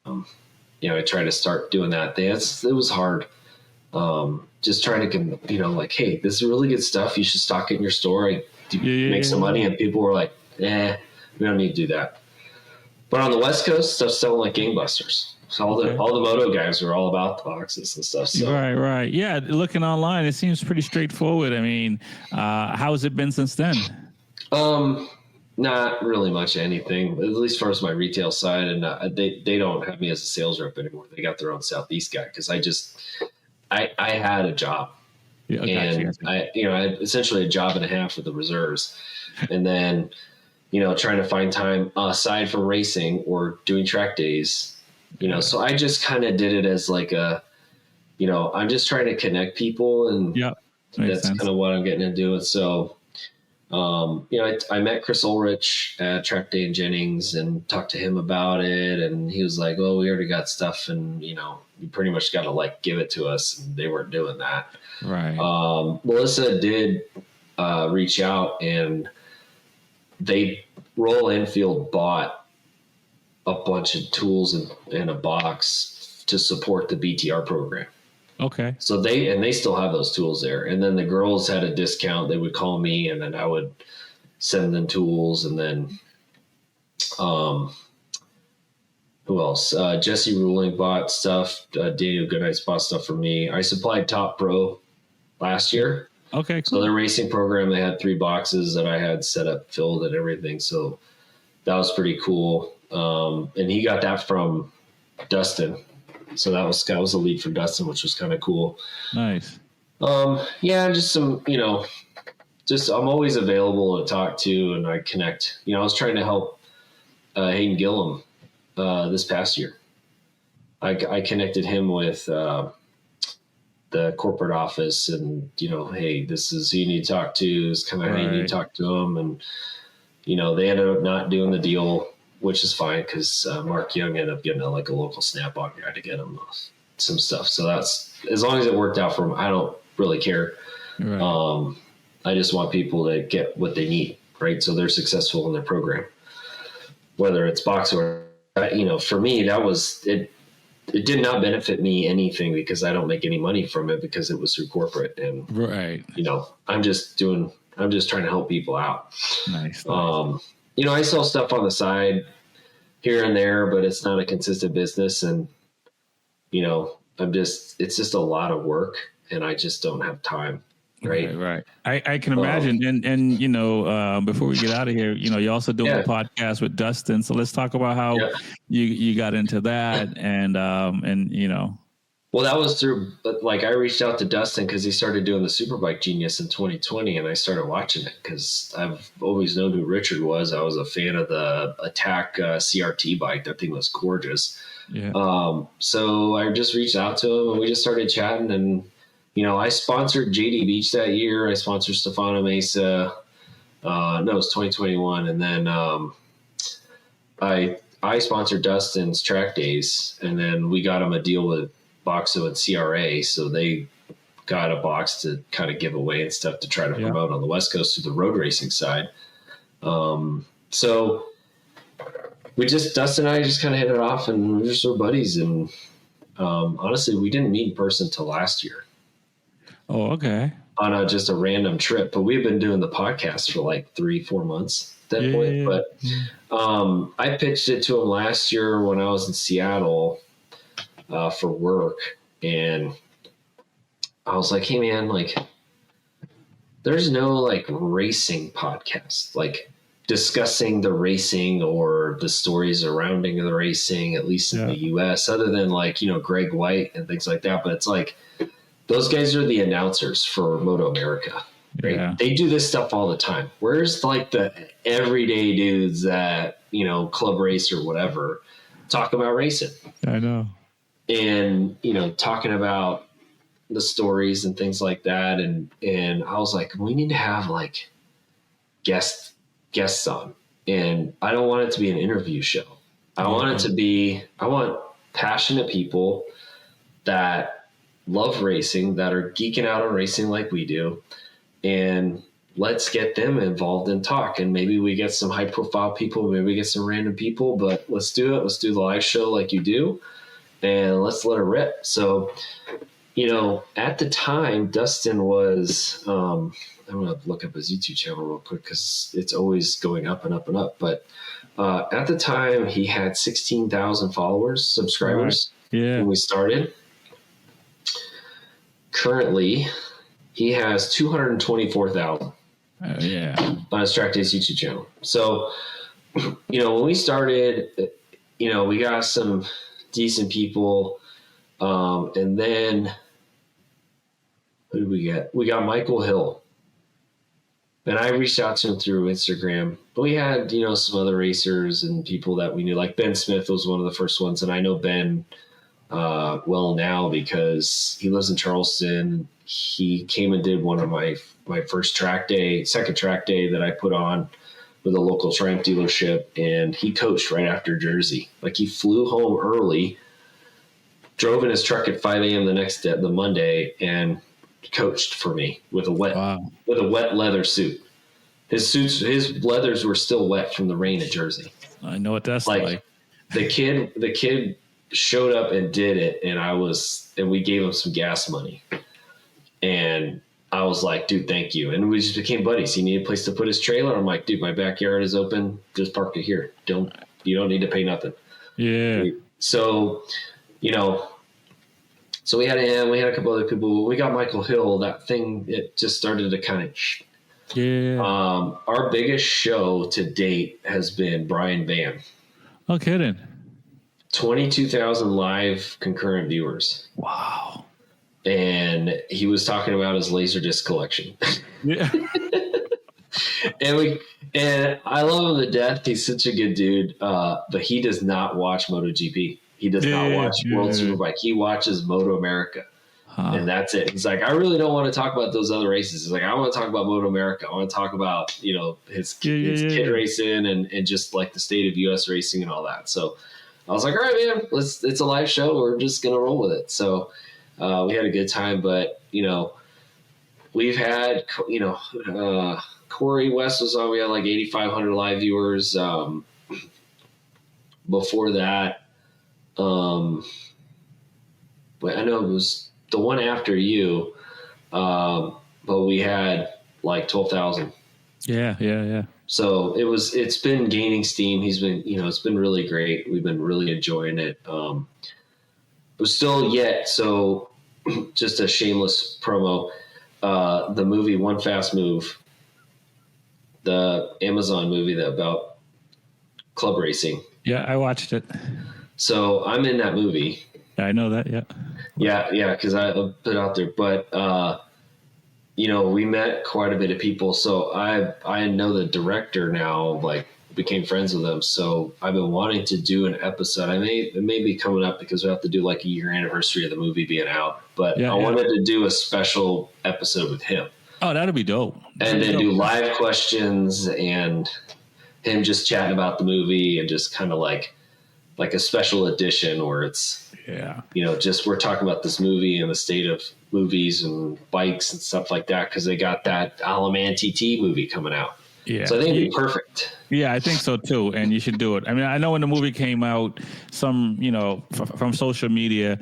I tried to start doing that. It was hard. Just trying to, like, hey, this is really good stuff. You should stock it in your store. Make some money. And people were like, we don't need to do that. But on the West Coast, stuff's selling like gangbusters. So all the moto guys are all about the boxes and stuff. So. Right. Yeah, looking online, it seems pretty straightforward. I mean, how has it been since then? Not really much anything, at least as far as my retail side. And they don't have me as a sales rep anymore. They got their own Southeast guy because I had a job. I had essentially a job and a half with the reserves, and then, trying to find time aside from racing or doing track days, so I just kind of did it as like I'm just trying to connect people, and that's kind of what I'm getting into. And so, I met Chris Ulrich at Track Day in Jennings and talked to him about it. And he was like, well, we already got stuff, and, you pretty much got to like give it to us. And they weren't doing that. Right. Melissa did reach out, and Royal Enfield bought a bunch of tools in a box to support the BTR program. Okay. So they still have those tools there. And then the girls had a discount. They would call me, and then I would send them tools. And then, who else? Jesse Ruling bought stuff. Daniel Goodnight's bought stuff for me. I supplied Top Pro last year. Okay, cool. So their racing program, they had 3 boxes that I had set up, filled, and everything. So that was pretty cool. And he got that from Dustin. So that was a lead for Dustin, which was kind of cool. Nice. Yeah, just some, just I'm always available to talk to, and I connect. I was trying to help Hayden Gillum this past year. I connected him with the corporate office, and hey, this is who you need to talk to. It's kind of how you need to talk to him, and they ended up not doing the deal, which is fine because Mark Young ended up getting a local Snap-on guy to get him some stuff. So that's, as long as it worked out for him, I don't really care. Right. I just want people to get what they need, right? So they're successful in their program, whether it's box or, for me, that was it. It did not benefit me anything because I don't make any money from it because it was through corporate, and right. I'm just trying to help people out. Nice. I sell stuff on the side here and there, but it's not a consistent business, and it's just a lot of work, and I just don't have time. Right. I can imagine. And before we get out of here, you're also doing a podcast with Dustin. So let's talk about how you got into that, and Well, that was through, I reached out to Dustin because he started doing the Superbike Genius in 2020, and I started watching it because I've always known who Richard was. I was a fan of the Attack CRT bike. That thing was gorgeous. Yeah. So I just reached out to him, and we just started chatting, and I sponsored JD Beach that year. I sponsored Stefano Mesa. It was 2021. And then I sponsored Dustin's track days. And then we got him a deal with Boxo and CRA. So they got a box to kind of give away and stuff to try to promote on the West Coast through the road racing side. So Dustin and I just kind of hit it off, and we're just buddies. And honestly, we didn't meet in person till last year. Oh, okay. On just a random trip, but we've been doing the podcast for 3-4 months at that point. But I pitched it to him last year when I was in Seattle for work, and I was like, "Hey, man, there's no racing podcast discussing the racing or the stories surrounding the racing, at least in the U.S., other than Greg White and things like that." But it's those guys are the announcers for Moto America, right? Yeah. They do this stuff all the time. Where's the everyday dudes that, club race or whatever, talk about racing? I know. And, talking about the stories and things like that. And I was like, we need to have guests on. And I don't want it to be an interview show. I want passionate people that love racing, that are geeking out on racing like we do, and let's get them involved and talk. And maybe we get some high profile people, maybe we get some random people, but let's do it. Let's do the live show like you do, and let's let it rip. So, at the time, Dustin was, I'm going to look up his YouTube channel real quick because it's always going up and up and up. But at the time, he had 16,000 subscribers when we started. Currently, he has 224,000 on his Track Days YouTube channel. So, when we started, we got some decent people. And then who did we get? We got Michael Hill. And I reached out to him through Instagram. But we had, some other racers and people that we knew. Ben Smith was one of the first ones. And I know Ben well now because he lives in Charleston. He came and did one of my second track day that I put on with a local Triumph dealership, and he coached right after Jersey. He flew home early, drove in his truck at 5 a.m. the Monday, and coached for me with a wet leather suit. His leathers were still wet from the rain at Jersey. I know what that's like. The kid showed up and did it, and we gave him some gas money, and I was like, dude, thank you. And we just became buddies. He needed a place to put his trailer. I'm like, dude, my backyard is open. Just park it here. You don't need to pay nothing. Yeah. So, so we had him, we had a couple other people. When we got Michael Hill, that thing, it just started to kind of Yeah. Our biggest show to date has been Brian Van. No kidding. 22,000 live concurrent viewers. Wow. And he was talking about his Laserdisc collection. Yeah. and I love him to death. He's such a good dude. But he does not watch MotoGP. He does not watch World Superbike. He watches Moto America. And that's it. He's like, I really don't want to talk about those other races. He's like, I want to talk about Moto America. I want to talk about, his kid racing and just like the state of US racing and all that. So I was like, all right, man, it's a live show. We're just going to roll with it. So we had a good time, but we've had, Corey West was on, we had like 8,500 live viewers. Before that, but I know it was the one after you, but we had like 12,000. Yeah. So it's been gaining steam. He's been, it's been really great. We've been really enjoying it. But still yet, so just a shameless promo, the movie One Fast Move, the Amazon movie about club racing. Yeah, I watched it. So I'm in that movie. I know that, yeah. Yeah, because I put it out there. But, we met quite a bit of people. So I know the director now, like, became friends with him. So I've been wanting to do an episode. It may be coming up because we have to do like a year anniversary of the movie being out. But I wanted to do a special episode with him. Oh, that'd be dope. And then do live questions and him just chatting about the movie and just kind of like a special edition where it's, just we're talking about this movie and the state of movies and bikes and stuff like that because they got that Alaman TT movie coming out. Yeah. So I think it'd be perfect. Yeah, I think so too. And you should do it. I mean, I know when the movie came out, some, from social media,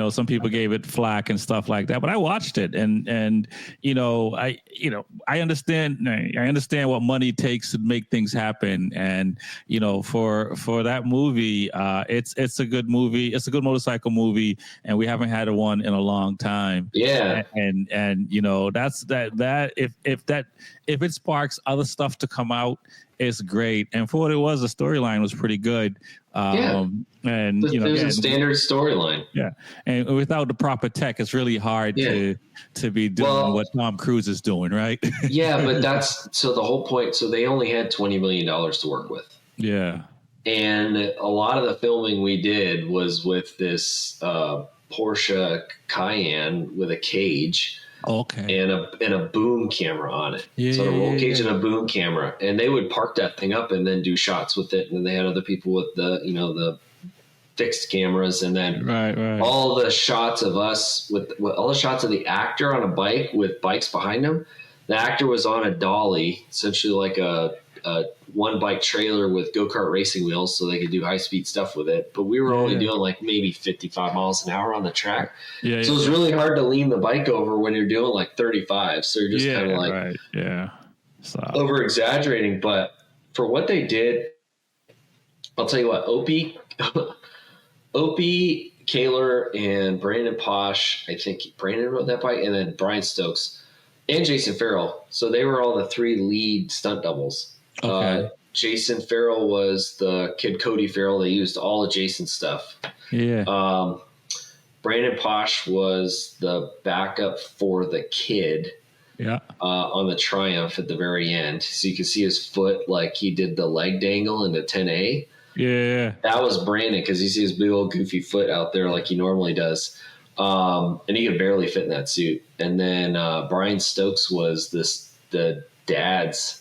some people gave it flack and stuff like that. But I watched it and I understand what money takes to make things happen. And, for that movie, it's a good movie. It's a good motorcycle movie. And we haven't had one in a long time. Yeah. And that's that if it sparks other stuff to come out, it's great. And for what it was, the storyline was pretty good. And it was a standard storyline. Yeah. And without the proper tech, it's really hard to be doing what Tom Cruise is doing, right? Yeah, but so the whole point. So they only had $20 million to work with. Yeah. And a lot of the filming we did was with this Porsche Cayenne with a cage. Okay. And a boom camera on it. So a roll cage and a boom camera. And they would park that thing up and then do shots with it. And then they had other people with the fixed cameras. And then all the shots of us with all the shots of the actor on a bike with bikes behind him. The actor was on a dolly, essentially like a one bike trailer with go-kart racing wheels so they could do high-speed stuff with it. But we were only doing like maybe 55 miles an hour on the track. So it was really hard to lean the bike over when you're doing like 35. So you're just kind of like over-exaggerating. But for what they did, I'll tell you what, Opie, Kaler, and Brandon Posh, I think Brandon rode that bike, and then Brian Stokes and Jason Farrell. So they were all the three lead stunt doubles. Okay. Jason Farrell was the kid Cody Farrell. They used all of Jason's stuff. Yeah. Brandon Posh was the backup for the kid. Yeah. On the Triumph at the very end. So you can see his foot, like he did the leg dangle in the 10A. Yeah. That was Brandon because you see his big old goofy foot out there like he normally does. And he could barely fit in that suit. And then Brian Stokes was the dad's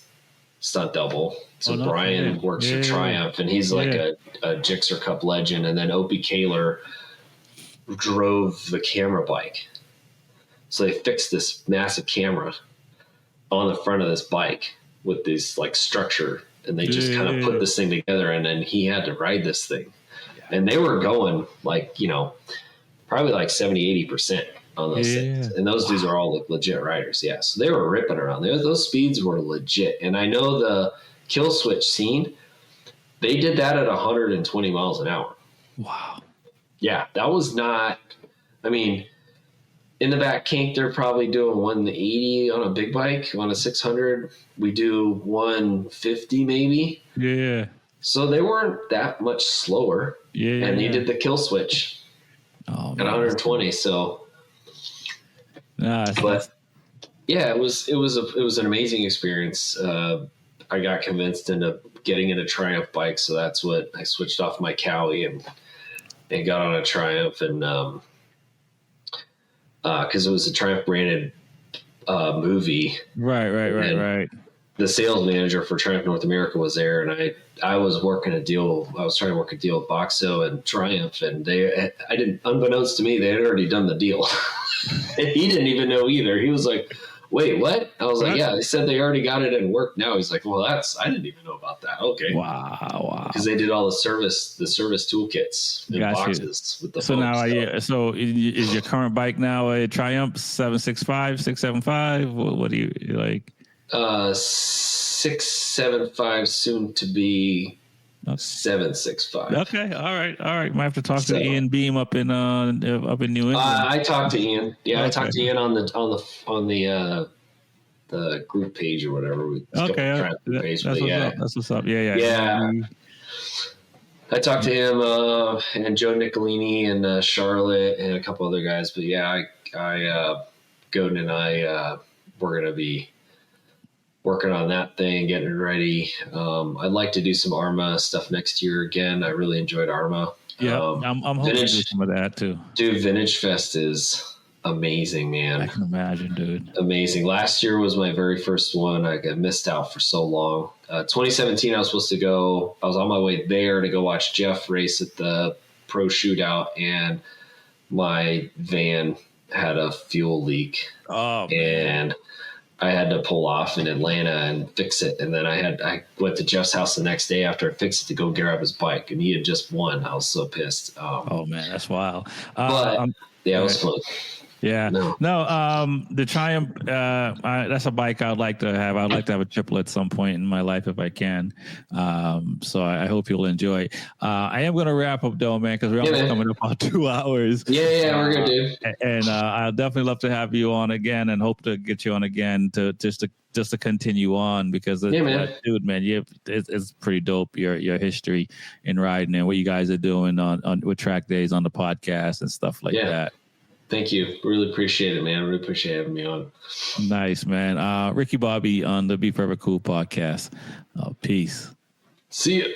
stunt double. So Brian works for Triumph, and he's like a Gixxer Cup legend. And then Opie Kaler drove the camera bike. So they fixed this massive camera on the front of this bike with this like structure, and they just kind of put this thing together, and then he had to ride this thing. And they were going like, probably like 70-80% on those things. And those dudes are all like legit riders. Yeah. So they were ripping around. Those speeds were legit. And I know the kill switch scene, they did that at 120 miles an hour. Wow. Yeah. That was not, in the back kink, they're probably doing 180 on a big bike. On a 600, we do 150 maybe. Yeah. So they weren't that much slower. Yeah. And they did the kill switch at 120. So, but yeah, it was an amazing experience. I got convinced into getting into Triumph bikes, so that's what I switched off my Cowie and got on a Triumph, and because it was a Triumph branded movie. Right. The sales manager for Triumph North America was there, and I was working a deal. I was trying to work a deal with Boxo and Triumph, and unbeknownst to me, they had already done the deal. And he didn't even know either. He was like, "Wait, what?" I was like, "Yeah, they said they already got it in work now." He's like, "Well, I didn't even know about that." Okay, wow. Because they did all the service toolkits in boxes with the. So now, so is your current bike now a Triumph 765, 675? What do you like? 675, soon to be 765. Okay, all right. Might have to talk to Ian Beam up in New England. I talked to Ian. Yeah, okay. I talked to Ian on the group page or whatever. Okay, that's what's up. Yeah. I talked to him and Joe Nicolini and Charlotte and a couple other guys. But yeah, Godin and I we're gonna be working on that thing, getting it ready. I'd like to do some ARMA stuff next year again. I really enjoyed ARMA. Yeah, I'm hoping to do some of that too. Dude, Vintage Fest is amazing, man. I can imagine, dude. Amazing. Last year was my very first one. I got missed out for so long. 2017, I was supposed to go. I was on my way there to go watch Jeff race at the Pro Shootout, and my van had a fuel leak. Oh, and I had to pull off in Atlanta and fix it. And then I went to Jeff's house the next day after I fixed it to go grab his bike, and he had just won. I was so pissed. Oh man, that's wild. But it was fun. Yeah. No, the Triumph, that's a bike I'd like to have. I'd like to have a triple at some point in my life if I can. So I hope you'll enjoy. I am going to wrap up though, man, because we're almost coming up on 2 hours. Yeah, we're good, dude. And I'll definitely love to have you on again, and hope to get you on again to just to continue on, because dude, man, it's pretty dope. Your history in riding and what you guys are doing on with track days on the podcast and stuff like that. Thank you. Really appreciate it, man. Really appreciate having me on. Nice, man. Ricky Bobby on the Be Forever Cool podcast. Peace. See you.